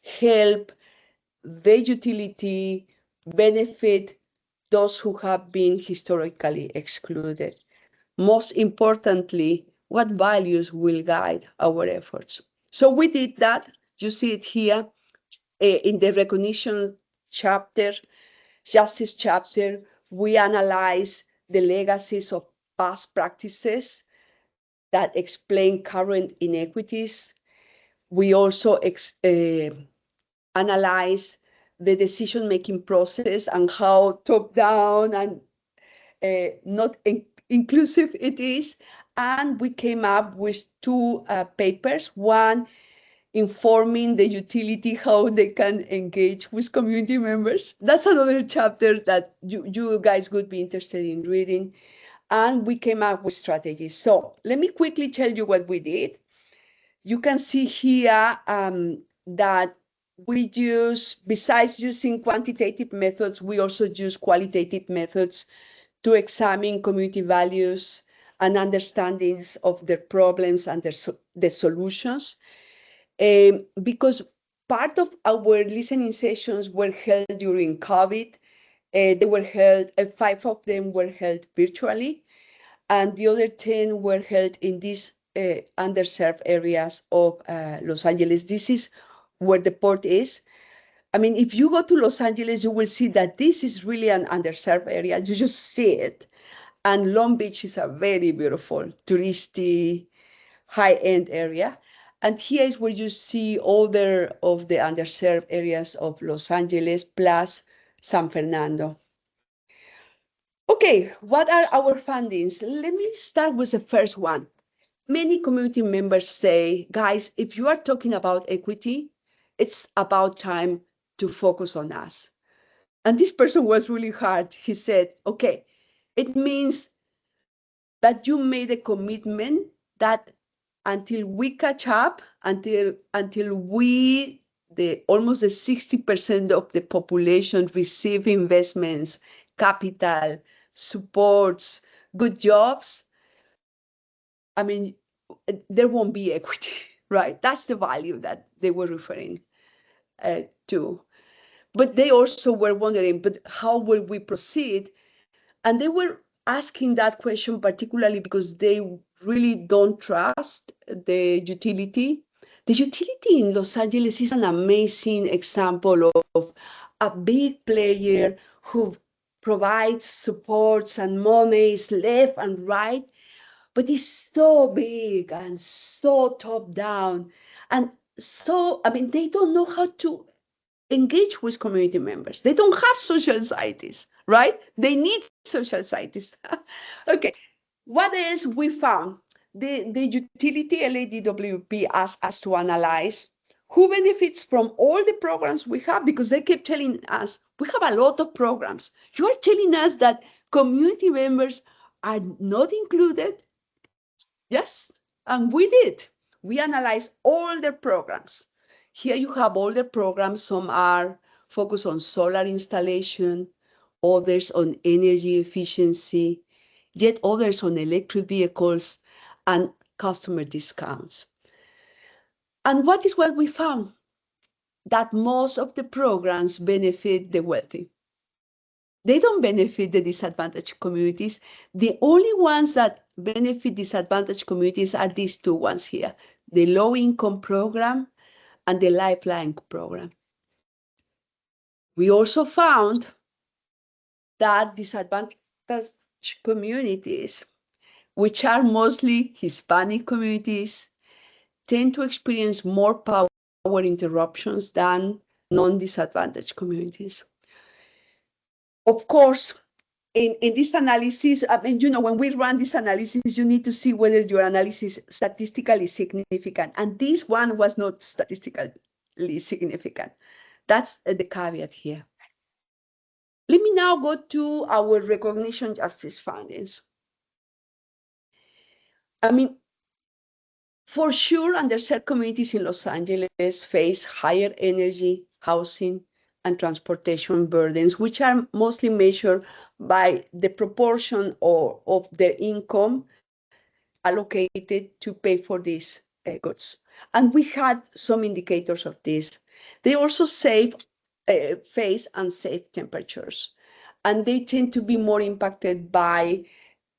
help the utility benefit those who have been historically excluded? Most importantly, what values will guide our efforts? So we did that. You see it here in the recognition chapter, justice chapter. We analyze the legacies of past practices that explain current inequities. We also analyze the decision-making process and how top-down and not inclusive it is. And we came up with two papers, one informing the utility, how they can engage with community members. That's another chapter that you guys would be interested in reading. And we came up with strategies. So let me quickly tell you what we did. You can see here that we use, besides using quantitative methods, we also use qualitative methods to examine community values and understandings of their problems and the solutions. Because part of our listening sessions were held during COVID. They were held, 5 of them were held virtually, and the other 10 were held in these underserved areas of Los Angeles. This is where the port is. I mean, if you go to Los Angeles, you will see that this is really an underserved area. You just see it. And Long Beach is a very beautiful, touristy, high-end area. And here is where you see all of the underserved areas of Los Angeles plus San Fernando. Okay, what are our findings? Let me start with the first one. Many community members say, guys, if you are talking about equity, it's about time to focus on us. And this person was really hard. He said, okay, it means that you made a commitment that until we catch up, until we, almost the 60% of the population receive investments, capital, supports, good jobs, I mean, there won't be equity, right? That's the value that they were referring to. But they also were wondering, but how will we proceed? And they were asking that question particularly because they really don't trust the utility. The utility in Los Angeles is an amazing example of a big player who provides supports and monies left and right, but it's so big and so top down. And so, I mean, they don't know how to engage with community members. They don't have social scientists, right? They need social scientists. Okay, what else we found? The utility LADWP asked us to analyze who benefits from all the programs we have, because they kept telling us, we have a lot of programs. You are telling us that community members are not included? Yes, and we did. We analyzed all their programs. Here you have all the programs. Some are focused on solar installation, others on energy efficiency, yet others on electric vehicles and customer discounts. And what is what we found? That most of the programs benefit the wealthy. They don't benefit the disadvantaged communities. The only ones that benefit disadvantaged communities are these two ones here, the low-income program and the Lifeline program. We also found that disadvantaged communities, which are mostly Hispanic communities, tend to experience more power interruptions than non-disadvantaged communities. Of course, in this analysis, I mean, when we run this analysis, you need to see whether your analysis is statistically significant. And this one was not statistically significant. That's the caveat here. Let me now go to our recognition justice findings. I mean, for sure, underserved communities in Los Angeles face higher energy, housing, and transportation burdens, which are mostly measured by the proportion of their income allocated to pay for these goods. And we had some indicators of this. They also face unsafe temperatures, and they tend to be more impacted by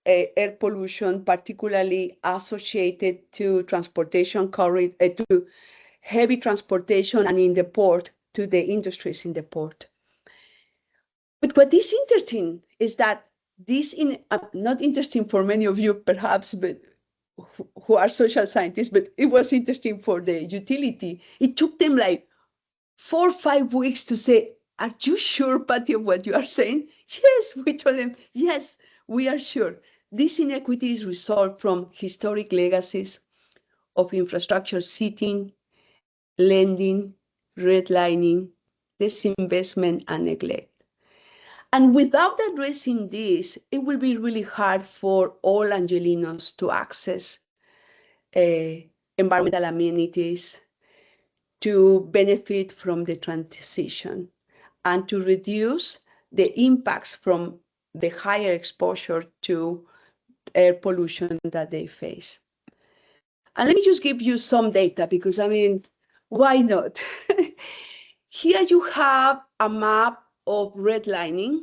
air pollution, particularly associated to transportation, to heavy transportation, and in the port, to the industries in the port. But what is interesting is that this, not interesting for many of you perhaps, but who are social scientists, but it was interesting for the utility. It took them like 4 or 5 weeks to say, are you sure, Patty, of what you are saying? Yes, we told them, yes, we are sure. This inequity is resolved from historic legacies of infrastructure seating, lending, redlining, disinvestment, and neglect. And without addressing this, it will be really hard for all Angelinos to access environmental amenities, to benefit from the transition, and to reduce the impacts from the higher exposure to air pollution that they face. And let me just give you some data, because I mean, why not? Here you have a map of redlining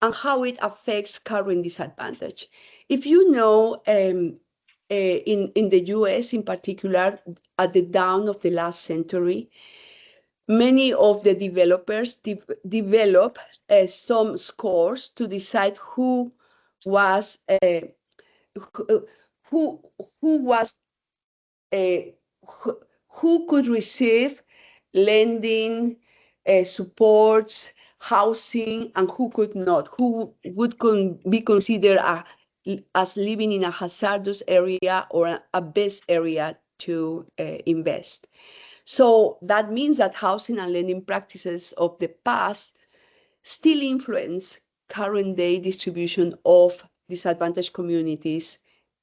and how it affects current disadvantage. If you know, in the US in particular, at the dawn of the last century, many of the developers develop some scores to decide who was who could receive lending, supports, housing, and who could not, who would be considered as living in a hazardous area or a best area to invest. So that means that housing and lending practices of the past still influence current day distribution of disadvantaged communities,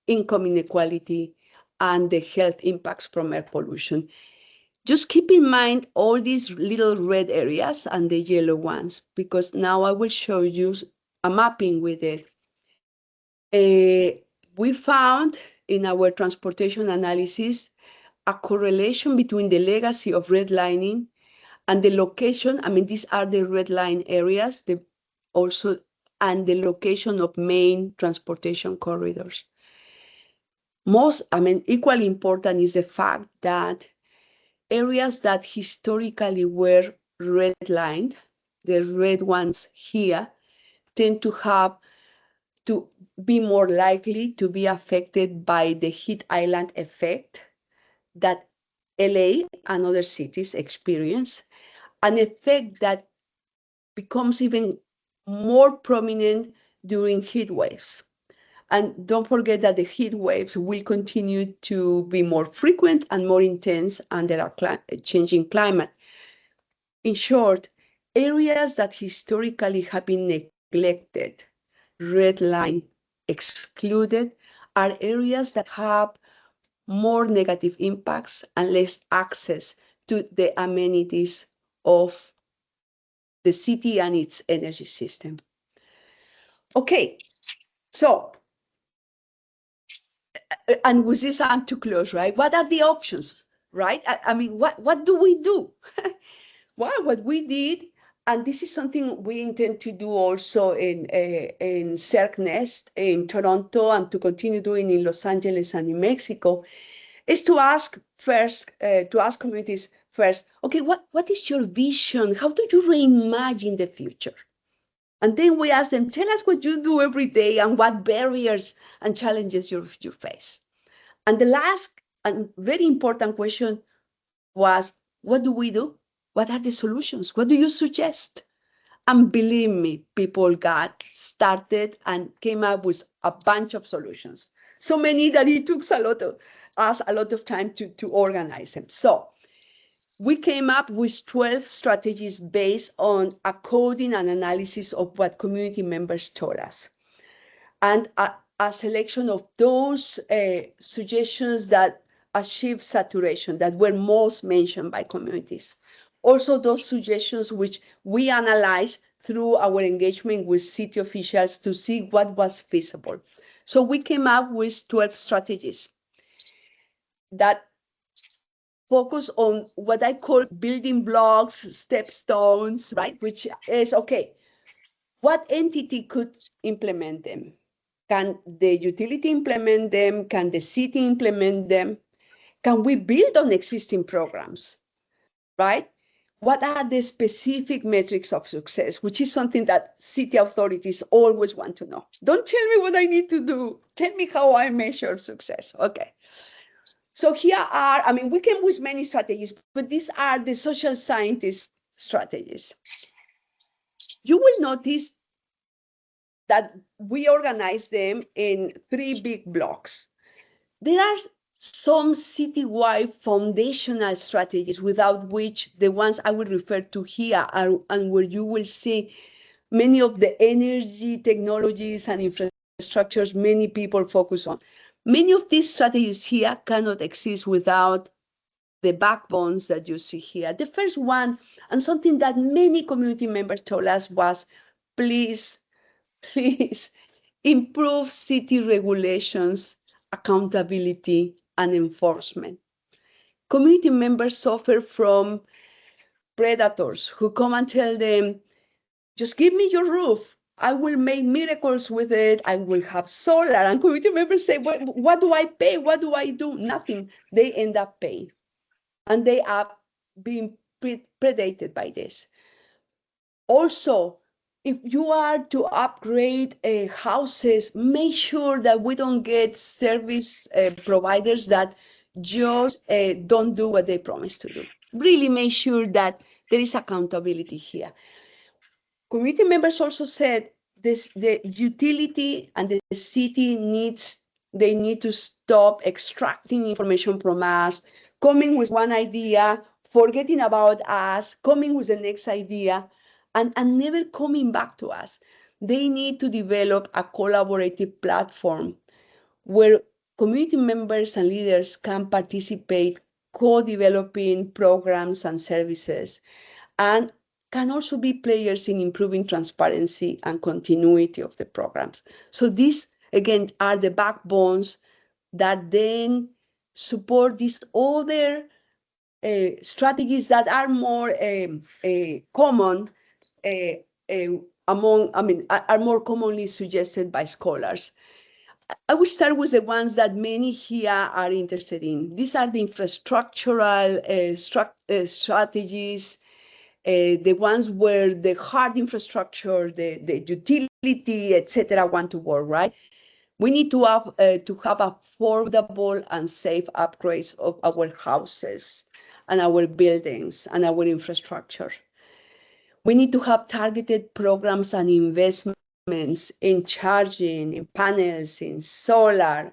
income inequality, and the health impacts from air pollution. Just keep in mind all these little red areas and the yellow ones, because now I will show you a mapping with it. We found in our transportation analysis a correlation between the legacy of redlining and the location. I mean, these are the red line areas, and the location of main transportation corridors. Equally important is the fact that areas that historically were redlined, the red ones here, tend to be more likely to be affected by the heat island effect that LA and other cities experience, an effect that becomes even more prominent during heat waves. And don't forget that the heat waves will continue to be more frequent and more intense under a changing climate. In short, areas that historically have been neglected, redlined, excluded, are areas that have more negative impacts and less access to the amenities of the city and its energy system. Okay, so, and with this I'm to close, right? What are the options, right? I mean, what do we do? Well, what we did, and this is something we intend to do also in CERC-NEST in Toronto, and to continue doing in Los Angeles and in Mexico, is to ask communities first, okay, what is your vision? How do you reimagine the future? And then we ask them, tell us what you do every day and what barriers and challenges you face. And the last and very important question was, what do we do? What are the solutions? What do you suggest? And believe me, people got started and came up with a bunch of solutions. So many that it took us a lot of time to organize them. So we came up with 12 strategies based on a coding and analysis of what community members told us. And a selection of those suggestions that achieved saturation, that were most mentioned by communities. Also, those suggestions which we analyzed through our engagement with city officials to see what was feasible. So we came up with 12 strategies that focus on what I call building blocks, stepstones, right? Which is, okay, what entity could implement them? Can the utility implement them? Can the city implement them? Can we build on existing programs, right? What are the specific metrics of success, which is something that city authorities always want to know. Don't tell me what I need to do. Tell me how I measure success. Okay. So here are, I mean, we came with many strategies, but these are the social scientist strategies. You will notice that we organize them in 3 big blocks. There are some citywide foundational strategies without which the ones I will refer to here are, and where you will see many of the energy technologies and infrastructures many people focus on. Many of these strategies here cannot exist without the backbones that you see here. The first one, and something that many community members told us, was please improve city regulations, accountability, and enforcement. Community members suffer from predators who come and tell them, just give me your roof. I will make miracles with it. I will have solar. And community members say, what do I pay? What do I do? Nothing. They end up paying. And they are being predated by this. Also, if you are to upgrade houses, make sure that we don't get service providers that just don't do what they promise to do. Really make sure that there is accountability here. Community members also said the utility and the city they need to stop extracting information from us, coming with one idea, forgetting about us, coming with the next idea, and never coming back to us. They need to develop a collaborative platform where community members and leaders can participate, co-developing programs and services, and can also be players in improving transparency and continuity of the programs. So these, again, are the backbones that then support these other strategies that are more common are more commonly suggested by scholars. I will start with the ones that many here are interested in. These are the infrastructural strategies, the ones where the hard infrastructure, the utility, etc., want to work, right? We need to have affordable and safe upgrades of our houses and our buildings and our infrastructure. We need to have targeted programs and investments in charging, in panels, in solar,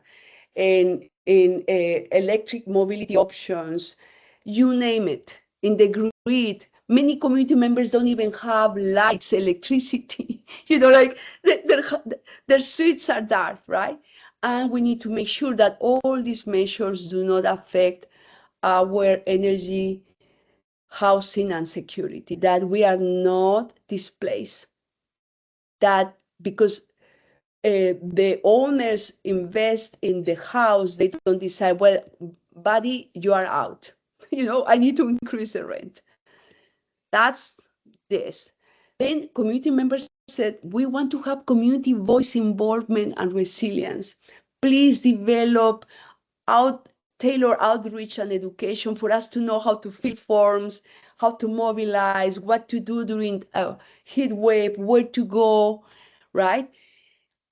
in electric mobility options, you name it, in the grid. Many community members don't even have lights, electricity, like their streets are dark, right? And we need to make sure that all these measures do not affect our energy, housing, and security, that we are not displaced, that because the owners invest in the house, they don't decide, well, buddy, you are out. I need to increase the rent. That's this. Then community members said, we want to have community voice involvement and resilience. Please develop tailor outreach and education for us to know how to fill forms, how to mobilize, what to do during a heat wave, where to go, right?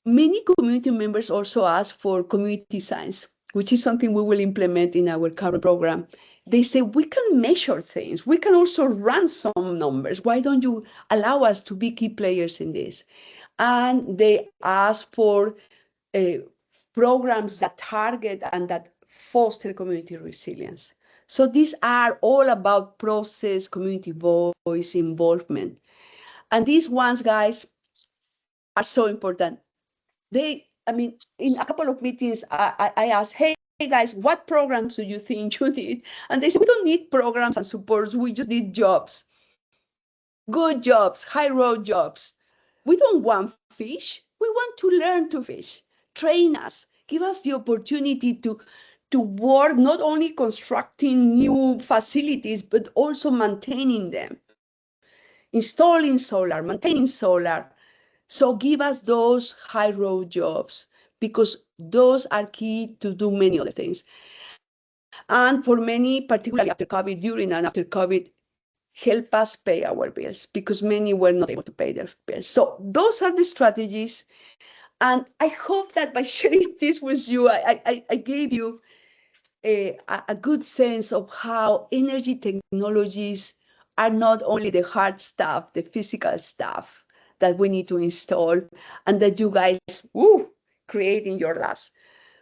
Many community members also ask for community science, which is something we will implement in our current program. they say, we can measure things. We can also run some numbers. Why don't you allow us to be key players in this? And they ask for programs that target and that foster community resilience. So these are all about process, community voice, involvement. And these ones, guys, are so important. I mean, in a couple of meetings, I asked, hey guys, what programs do you think you need? And they said, we don't need programs and supports, we just need jobs. Good jobs, high road jobs. We don't want fish. We want to learn to fish. Train us. Give us the opportunity to work not only constructing new facilities, but also maintaining them. Installing solar, maintaining solar. So give us those high road jobs because those are key to do many other things. And for many, particularly after COVID, during and after COVID, help us pay our bills because many were not able to pay their bills. So those are the strategies. And I hope that by sharing this with you, I gave you a good sense of how energy technologies are not only the hard stuff, the physical stuff that we need to install and that you guys create in your labs,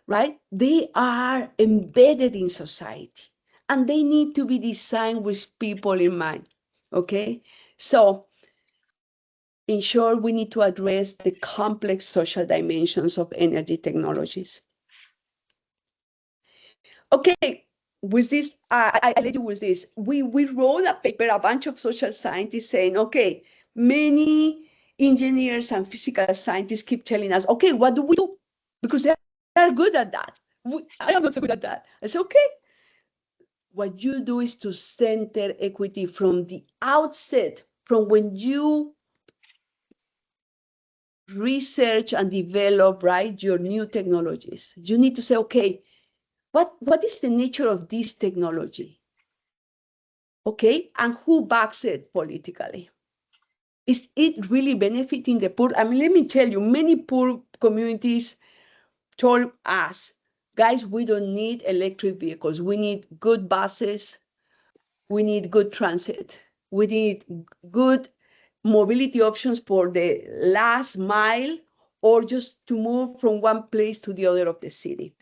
right? They are embedded in society and they need to be designed with people in mind, okay? So in short, we need to address the complex social dimensions of energy technologies. Okay, with this, I let you with this. We wrote a paper, a bunch of social scientists saying, okay, many engineers and physical scientists keep telling us, okay, what do we do? Because they're good at that. I am not so good at that. I say, okay, what you do is to center equity from the outset, from when you research and develop, right, your new technologies. You need to say, okay, what is the nature of this technology? Okay, and who backs it politically? Is it really benefiting the poor? I mean, let me tell you, many poor communities told us, guys, we don't need electric vehicles. We need good buses. We need good transit. We need good mobility options for the last mile or just to move from one place to the other of the city.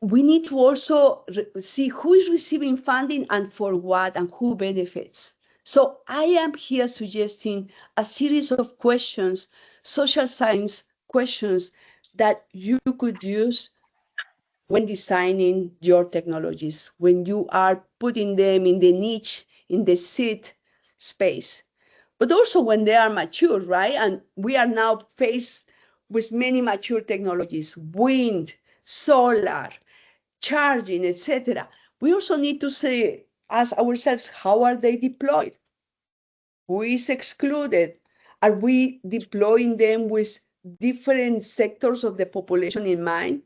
We need to also see who is receiving funding and for what and who benefits. So I am here suggesting a series of questions, social science questions that you could use when designing your technologies, when you are putting them in the niche, in the seed space, but also when they are mature, right? And we are now faced with many mature technologies, wind, solar, charging, etc. We also need to say, ask ourselves, how are they deployed? Who is excluded? Are we deploying them with different sectors of the population in mind?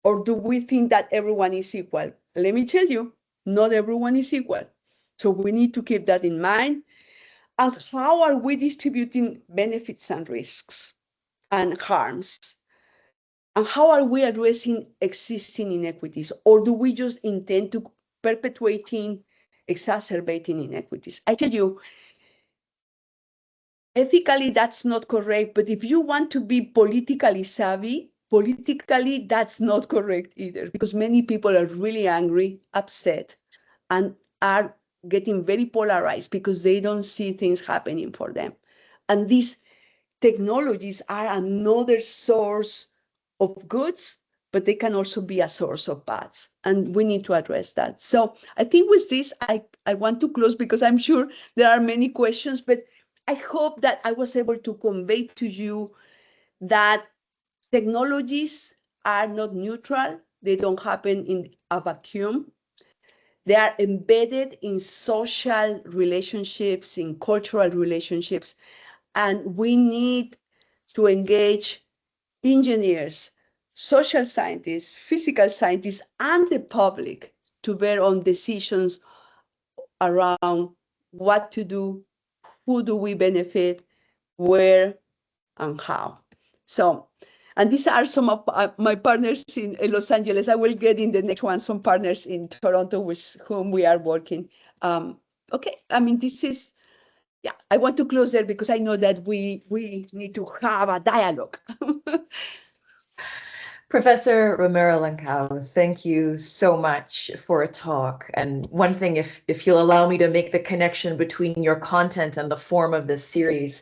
Or do we think that everyone is equal? Let me tell you, not everyone is equal. So we need to keep that in mind. And how are we distributing benefits and risks and harms? And how are we addressing existing inequities? Or do we just intend to perpetuating, exacerbating inequities? I tell you, ethically, that's not correct. But if you want to be politically savvy, politically, that's not correct either, because many people are really angry, upset, and are getting very polarized because they don't see things happening for them. And these technologies are another source of goods, but they can also be a source of bads. And we need to address that. So I think with this, I want to close because I'm sure there are many questions, but I hope that I was able to convey to you that technologies are not neutral. They don't happen in a vacuum. They are embedded in social relationships, in cultural relationships, and we need to engage engineers, social scientists, physical scientists, and the public to bear on decisions around what to do, who do we benefit, where, and how. So And these are some of my partners in Los Angeles. I will get in the next one some partners in Toronto with whom we are working. Okay, I mean, this is, yeah, I want to close there because I know that we need to have a dialogue. Professor Romero Lancao, thank you so much for a talk. And one thing, if you'll allow me to make the connection between your content and the form of this series,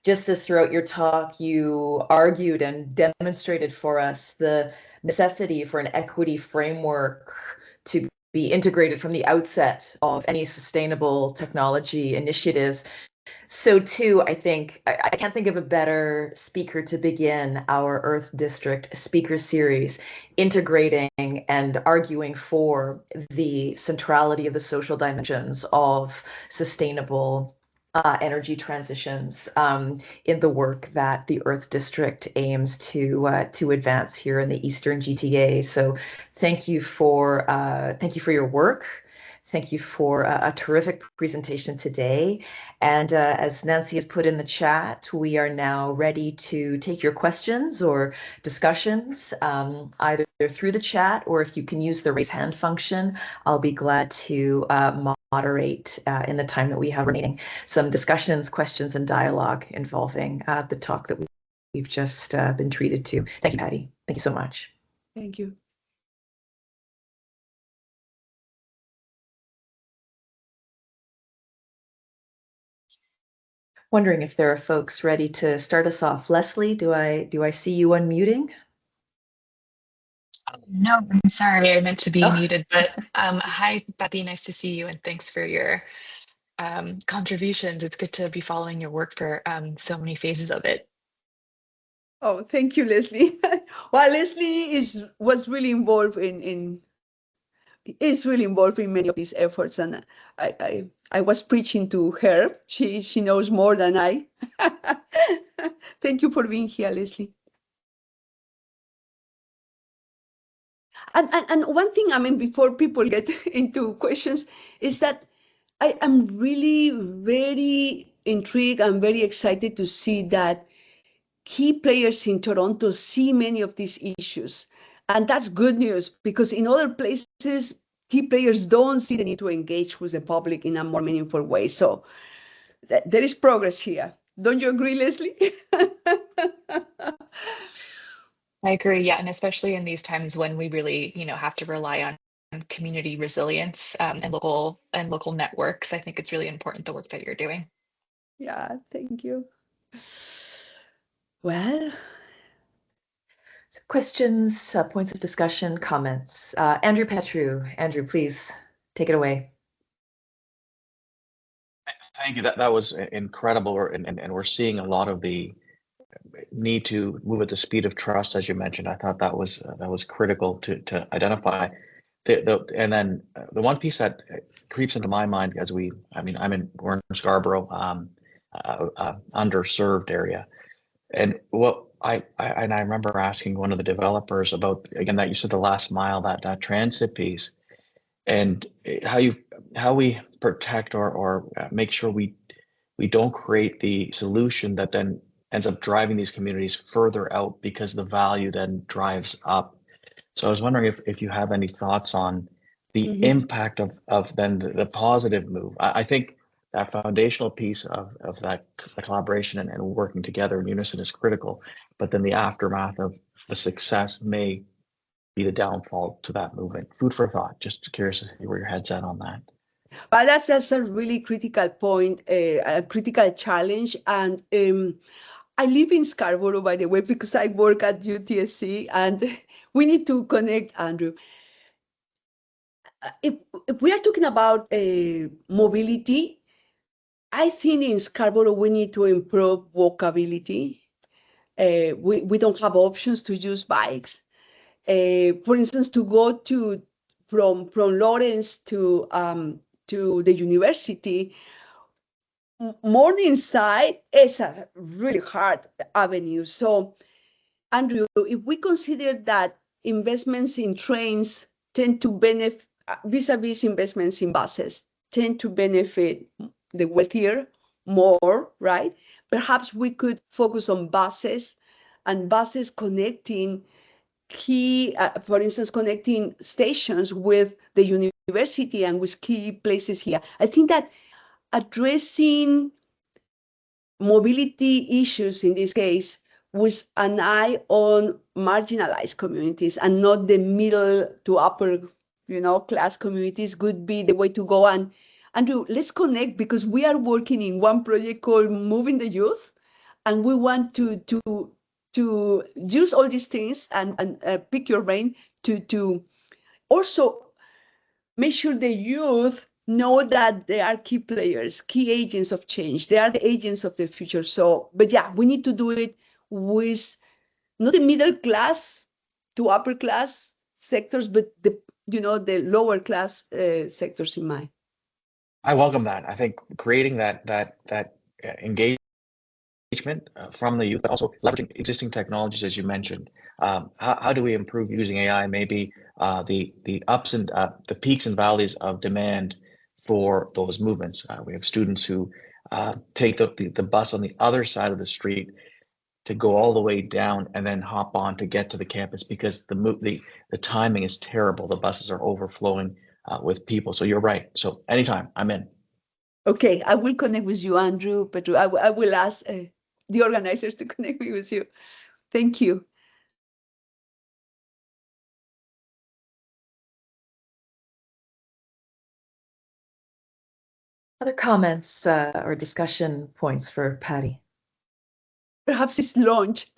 just as throughout your talk, you argued and demonstrated for us the necessity for an equity framework to be integrated from the outset of any sustainable technology initiatives. So too, I think I can't think of a better speaker to begin our Earth District speaker series, integrating and arguing for the centrality of the social dimensions of sustainable energy transitions in the work that the Earth District aims to advance here in the Eastern GTA. So thank you for your work. Thank you for a terrific presentation today. And as Nancy has put in the chat, we are now ready to take your questions or discussions, either through the chat or if you can use the raise hand function, I'll be glad to moderate in the time that we have remaining some discussions, questions, and dialogue involving the talk that we've just been treated to. Thank you, Patty. Thank you so much. Thank you. Wondering if there are folks ready to start us off. Leslie, do I see you unmuting? No, I'm sorry, I meant to be muted, but hi, Patty, nice to see you, and thanks for your contributions. It's good to be following your work for so many phases of it. Oh, thank you, Leslie. Well, Leslie was really involved is really involved in many of these efforts, and I was preaching to her. She knows more than I. Thank you for being here, Leslie. And one thing, I mean, before people get into questions, is that I am really very intrigued and very excited to see that key players in Toronto see many of these issues. And that's good news, because in other places, key players don't see the need to engage with the public in a more meaningful way. So there is progress here. Don't you agree, Leslie? I agree, yeah, and especially in these times when we really, have to rely on community resilience and local networks. I think it's really important, the work that you're doing. Yeah, thank you. Well, questions, points of discussion, comments. Andrew Petru. Andrew, please take it away. Thank you. That was incredible, and we're seeing a lot of the need to move at the speed of trust, as you mentioned. I thought that was critical to identify. And then the one piece that creeps into my mind we're in Scarborough, underserved area, and what I remember asking one of the developers about, again, that you said the last mile, that transit piece, and how we protect or make sure we don't create the solution that then ends up driving these communities further out, because the value then drives up. So I was wondering if you have any thoughts on the impact of then the positive move. I think that foundational piece of that collaboration and working together in unison is critical, but then the aftermath of the success may be the downfall to that movement. Food for thought. Just curious to see where your head's at on that. But that's a really critical point, a critical challenge. And I live in Scarborough, by the way, because I work at UTSC, and we need to connect, Andrew. If we are talking about mobility, I think in Scarborough we need to improve walkability. We don't have options to use bikes. For instance, to go from Lawrence to the university, Morningside is a really hard avenue. So, Andrew, if we consider that investments in trains tend to benefit, vis-a-vis investments in buses, tend to benefit the wealthier more, right? Perhaps we could focus on buses and buses connecting key, for instance, connecting stations with the university and with key places here. I think that addressing mobility issues in this case with an eye on marginalized communities and not the middle to upper, class communities would be the way to go. And Andrew, let's connect, because we are working in one project called Moving the Youth, and we want to use all these things and pick your brain to also make sure the youth know that they are key players, key agents of change. They are the agents of the future. So, but yeah, we need to do it with not the middle class to upper class sectors, but the lower class sectors in mind. I welcome that. I think creating that engagement from the youth, but also leveraging existing technologies, as you mentioned. How do we improve using AI? Maybe the ups and the peaks and valleys of demand for those movements. We have students who take the bus on the other side of the street to go all the way down and then hop on to get to the campus because the timing is terrible. The buses are overflowing with people. So you're right. So anytime, I'm in. Okay, I will connect with you, Andrew, but I will ask the organizers to connect me with you. Thank you. Other comments or discussion points for Patty? Perhaps it's launch.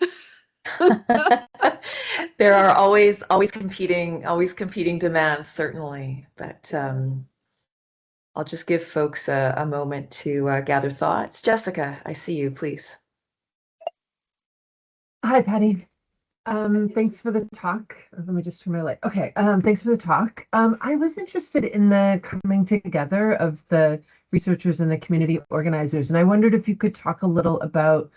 There are always competing demands, certainly, but I'll just give folks a moment to gather thoughts. Jessica, I see you, please. Hi, Patty. Thanks for the talk. Let me just turn my light. Okay, thanks for the talk. I was interested in the coming together of the researchers and the community organizers, and I wondered if you could talk a little about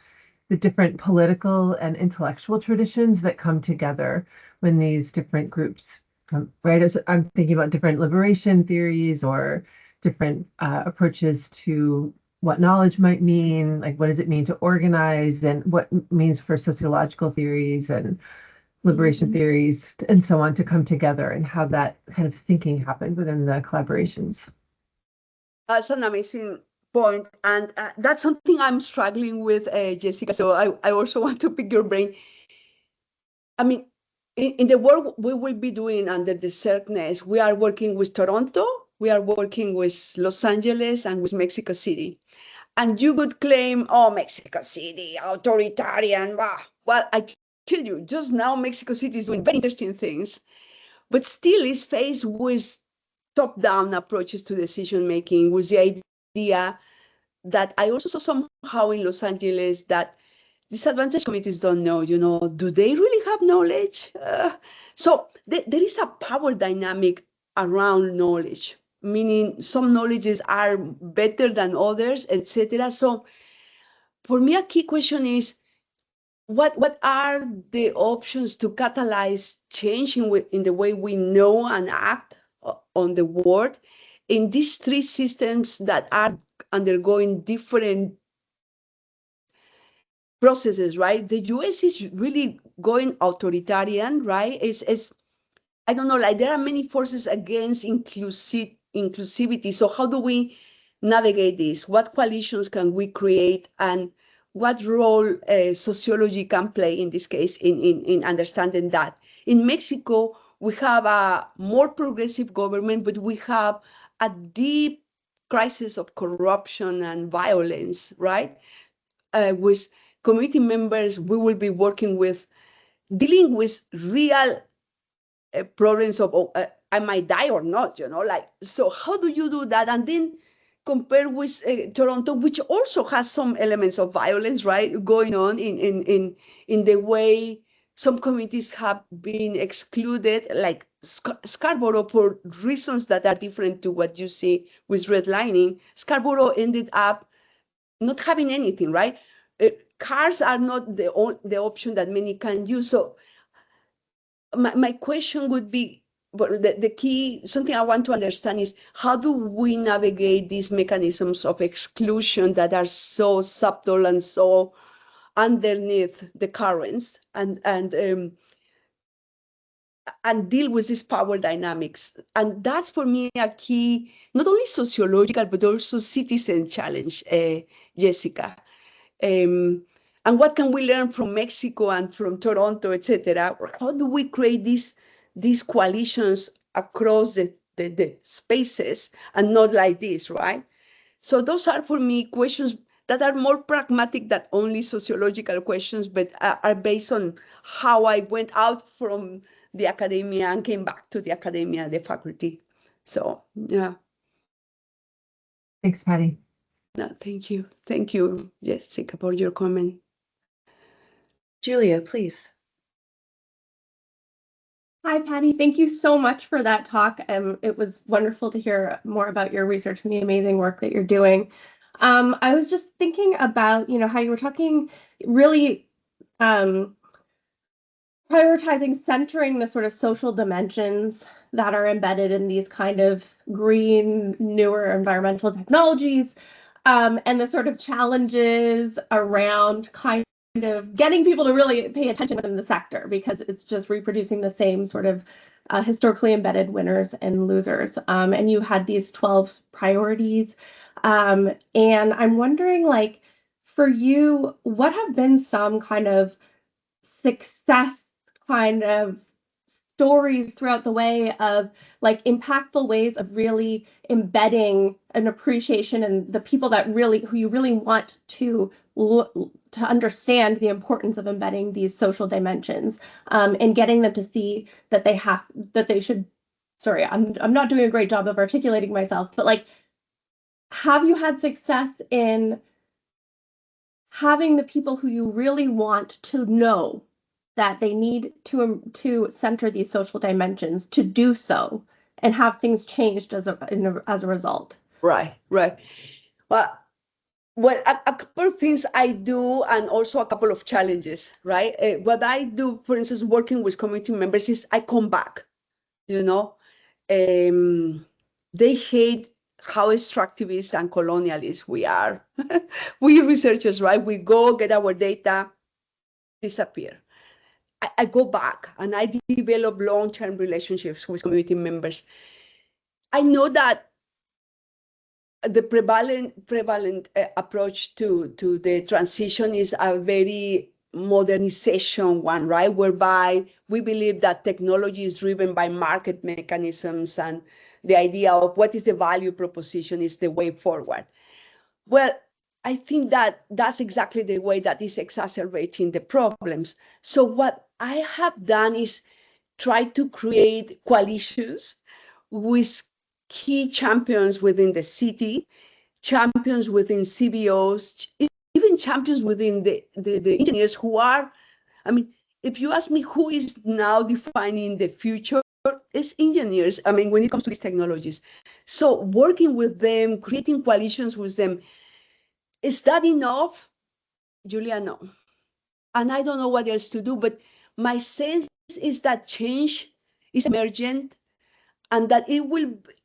the different political and intellectual traditions that come together when these different groups come, right? As I'm thinking about different liberation theories or different approaches to what knowledge might mean, like what does it mean to organize, and what it means for sociological theories and liberation theories and so on to come together, and how that kind of thinking happened within the collaborations. That's an amazing point. And that's something I'm struggling with, Jessica. So I also want to pick your brain. I mean, in the work we will be doing under the CERCNES, we are working with Toronto, we are working with Los Angeles, and with Mexico City. And you could claim, oh, Mexico City, authoritarian. Well, I tell you, just now Mexico City is doing very interesting things, but still is faced with top-down approaches to decision-making, with the idea that I also saw somehow in Los Angeles that disadvantaged communities don't know, do they really have knowledge? So there is a power dynamic around knowledge, meaning some knowledges are better than others, etc. So for me, a key question is, what are the options to catalyze change in the way we know and act on the world in these three systems that are undergoing different processes, right? The US is really going authoritarian, right? It's I don't know, like there are many forces against inclusivity. So how do we navigate this? What coalitions can we create, and what role sociology can play in this case in understanding that? In Mexico, we have a more progressive government, but we have a deep crisis of corruption and violence, right? With community members, we will be working with dealing with real problems of, I might die or not, so how do you do that? And then compare with Toronto, which also has some elements of violence, right, going on in the way some communities have been excluded, like Scarborough, for reasons that are different to what you see with redlining. Scarborough ended up not having anything, right? Cars are not the option that many can use. So my question would be, the key, something I want to understand is, how do we navigate these mechanisms of exclusion that are so subtle and so underneath the currents and deal with these power dynamics. And that's for me a key, not only sociological, but also citizen challenge, Jessica. And what can we learn from Mexico and from Toronto, etc.? How do we create these coalitions across the spaces and not like this, right? So those are for me questions that are more pragmatic than only sociological questions, but are based on how I went out from the academia and came back to the academia, the faculty. So, yeah. Thanks, Patty. No, thank you. Thank you, Jessica, for your comment. Julia, please. Hi, Patty. Thank you so much for that talk. It was wonderful to hear more about your research and the amazing work that you're doing. I was just thinking about, how you were talking really prioritizing, centering the sort of social dimensions that are embedded in these kind of green, newer environmental technologies, and the sort of challenges around kind of getting people to really pay attention within the sector, because it's just reproducing the same sort of historically embedded winners and losers. And you had these 12 priorities. And I'm wondering, like, for you, what have been some kind of success kind of stories throughout the way of like impactful ways of really embedding an appreciation in the people that who you really want to understand the importance of embedding these social dimensions, and getting them to see that they should. Sorry, I'm not doing a great job of articulating myself, but like, have you had success in having the people who you really want to know that they need to center these social dimensions to do so, and have things changed as a result? Right. Well, a couple of things I do, and also a couple of challenges, right? What I do, for instance, working with community members, is I come back, they hate how extractivist and colonialist we are. We researchers, right? We go get our data, disappear. I go back and I develop long-term relationships with community members. I know that the prevalent approach to the transition is a very modernization one, right? Whereby we believe that technology is driven by market mechanisms, and the idea of what is the value proposition is the way forward. Well, I think that that's exactly the way that is exacerbating the problems. So what I have done is try to create coalitions with key champions within the city, champions within CBOs, even champions within the engineers who are, I mean, if you ask me who is now defining the future, it's engineers, I mean, when it comes to these technologies. So working with them, creating coalitions with them, is that enough? Julia, no. And I don't know what else to do, but my sense is that change is emergent, and that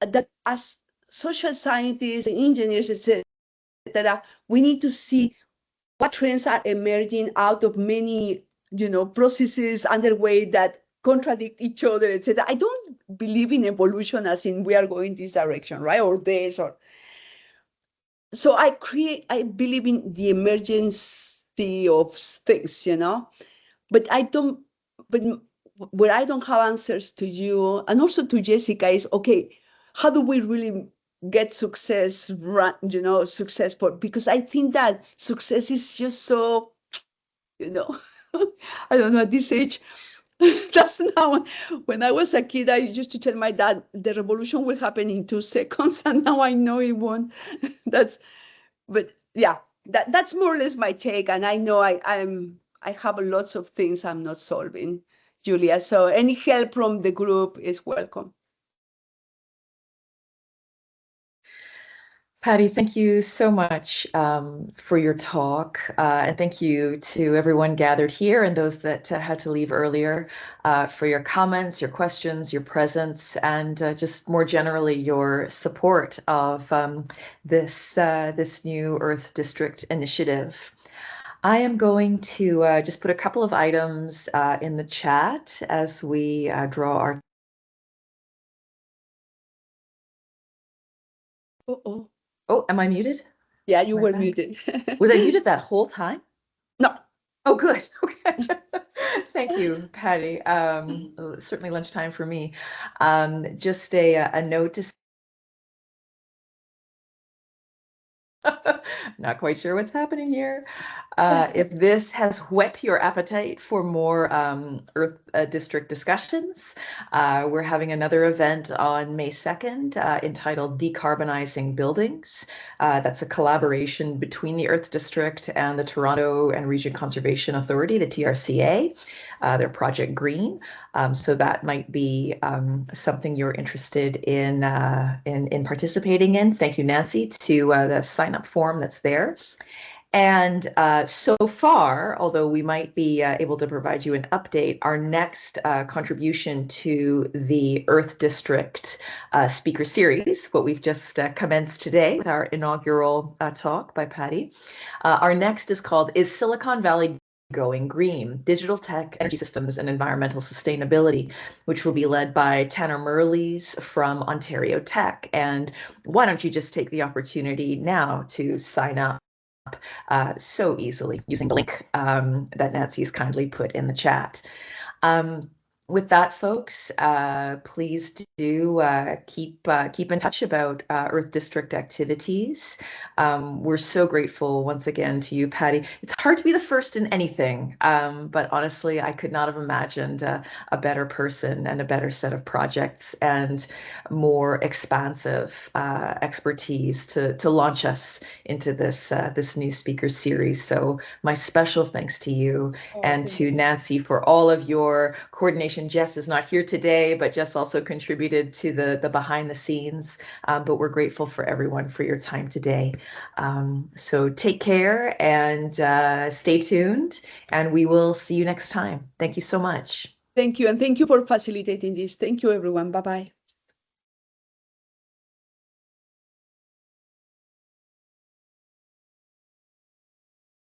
that as social scientists and engineers, etc., we need to see what trends are emerging out of many, processes underway that contradict each other, etc. I don't believe in evolution as in we are going this direction, right? Or this, or so I believe in the emergency of things, but where I don't have answers to you and also to Jessica is, okay, how do we really get success, successful? Because I think that success is just so, I don't know, at this age, that's now, when I was a kid, I used to tell my dad the revolution will happen in 2 seconds, and now I know it won't. But yeah, that's more or less my take. And I know I have lots of things I'm not solving, Julia. So any help from the group is welcome. Patty, thank you so much for your talk. And thank you to everyone gathered here and those that had to leave earlier for your comments, your questions, your presence, and just more generally your support of this new Earth District initiative. I am going to just put a couple of items in the chat as we draw our. Uh-oh. Oh, am I muted? Yeah, you Am I were back? muted. Was I muted that whole time? No. Oh, good. Okay. Thank you, Patty. Certainly lunchtime for me. Just a note to not quite sure what's happening here. If this has whet your appetite for more Earth District discussions, we're having another event on May 2nd entitled Decarbonizing Buildings. That's a collaboration between the Earth District and the Toronto and Region Conservation Authority, the TRCA. Their Project Green. So that might be something you're interested in participating in. Thank you, Nancy, to the sign-up form that's there. And so far, although we might be able to provide you an update, our next contribution to the Earth District speaker series, what we've just commenced today with our inaugural talk by Patty, our next is called Is Silicon Valley Going Green? Digital Tech, Energy Systems, and Environmental Sustainability, which will be led by Tanner Merles from Ontario Tech. And why don't you just take the opportunity now to sign up so easily using the link that Nancy's kindly put in the chat. With that, folks, please do keep in touch about Earth District activities. We're so grateful once again to you, Patty. It's hard to be the first in anything, but honestly, I could not have imagined a better person and a better set of projects and more expansive expertise to launch us into this this new speaker series. So my special thanks to you and to Nancy for all of your coordination. Jess is not here today, but Jess also contributed to the behind the scenes. But we're grateful for everyone for your time today. So take care and stay tuned, and we will see you next time. Thank you so much. Thank you, and thank you for facilitating this. Thank you, everyone. Bye-bye.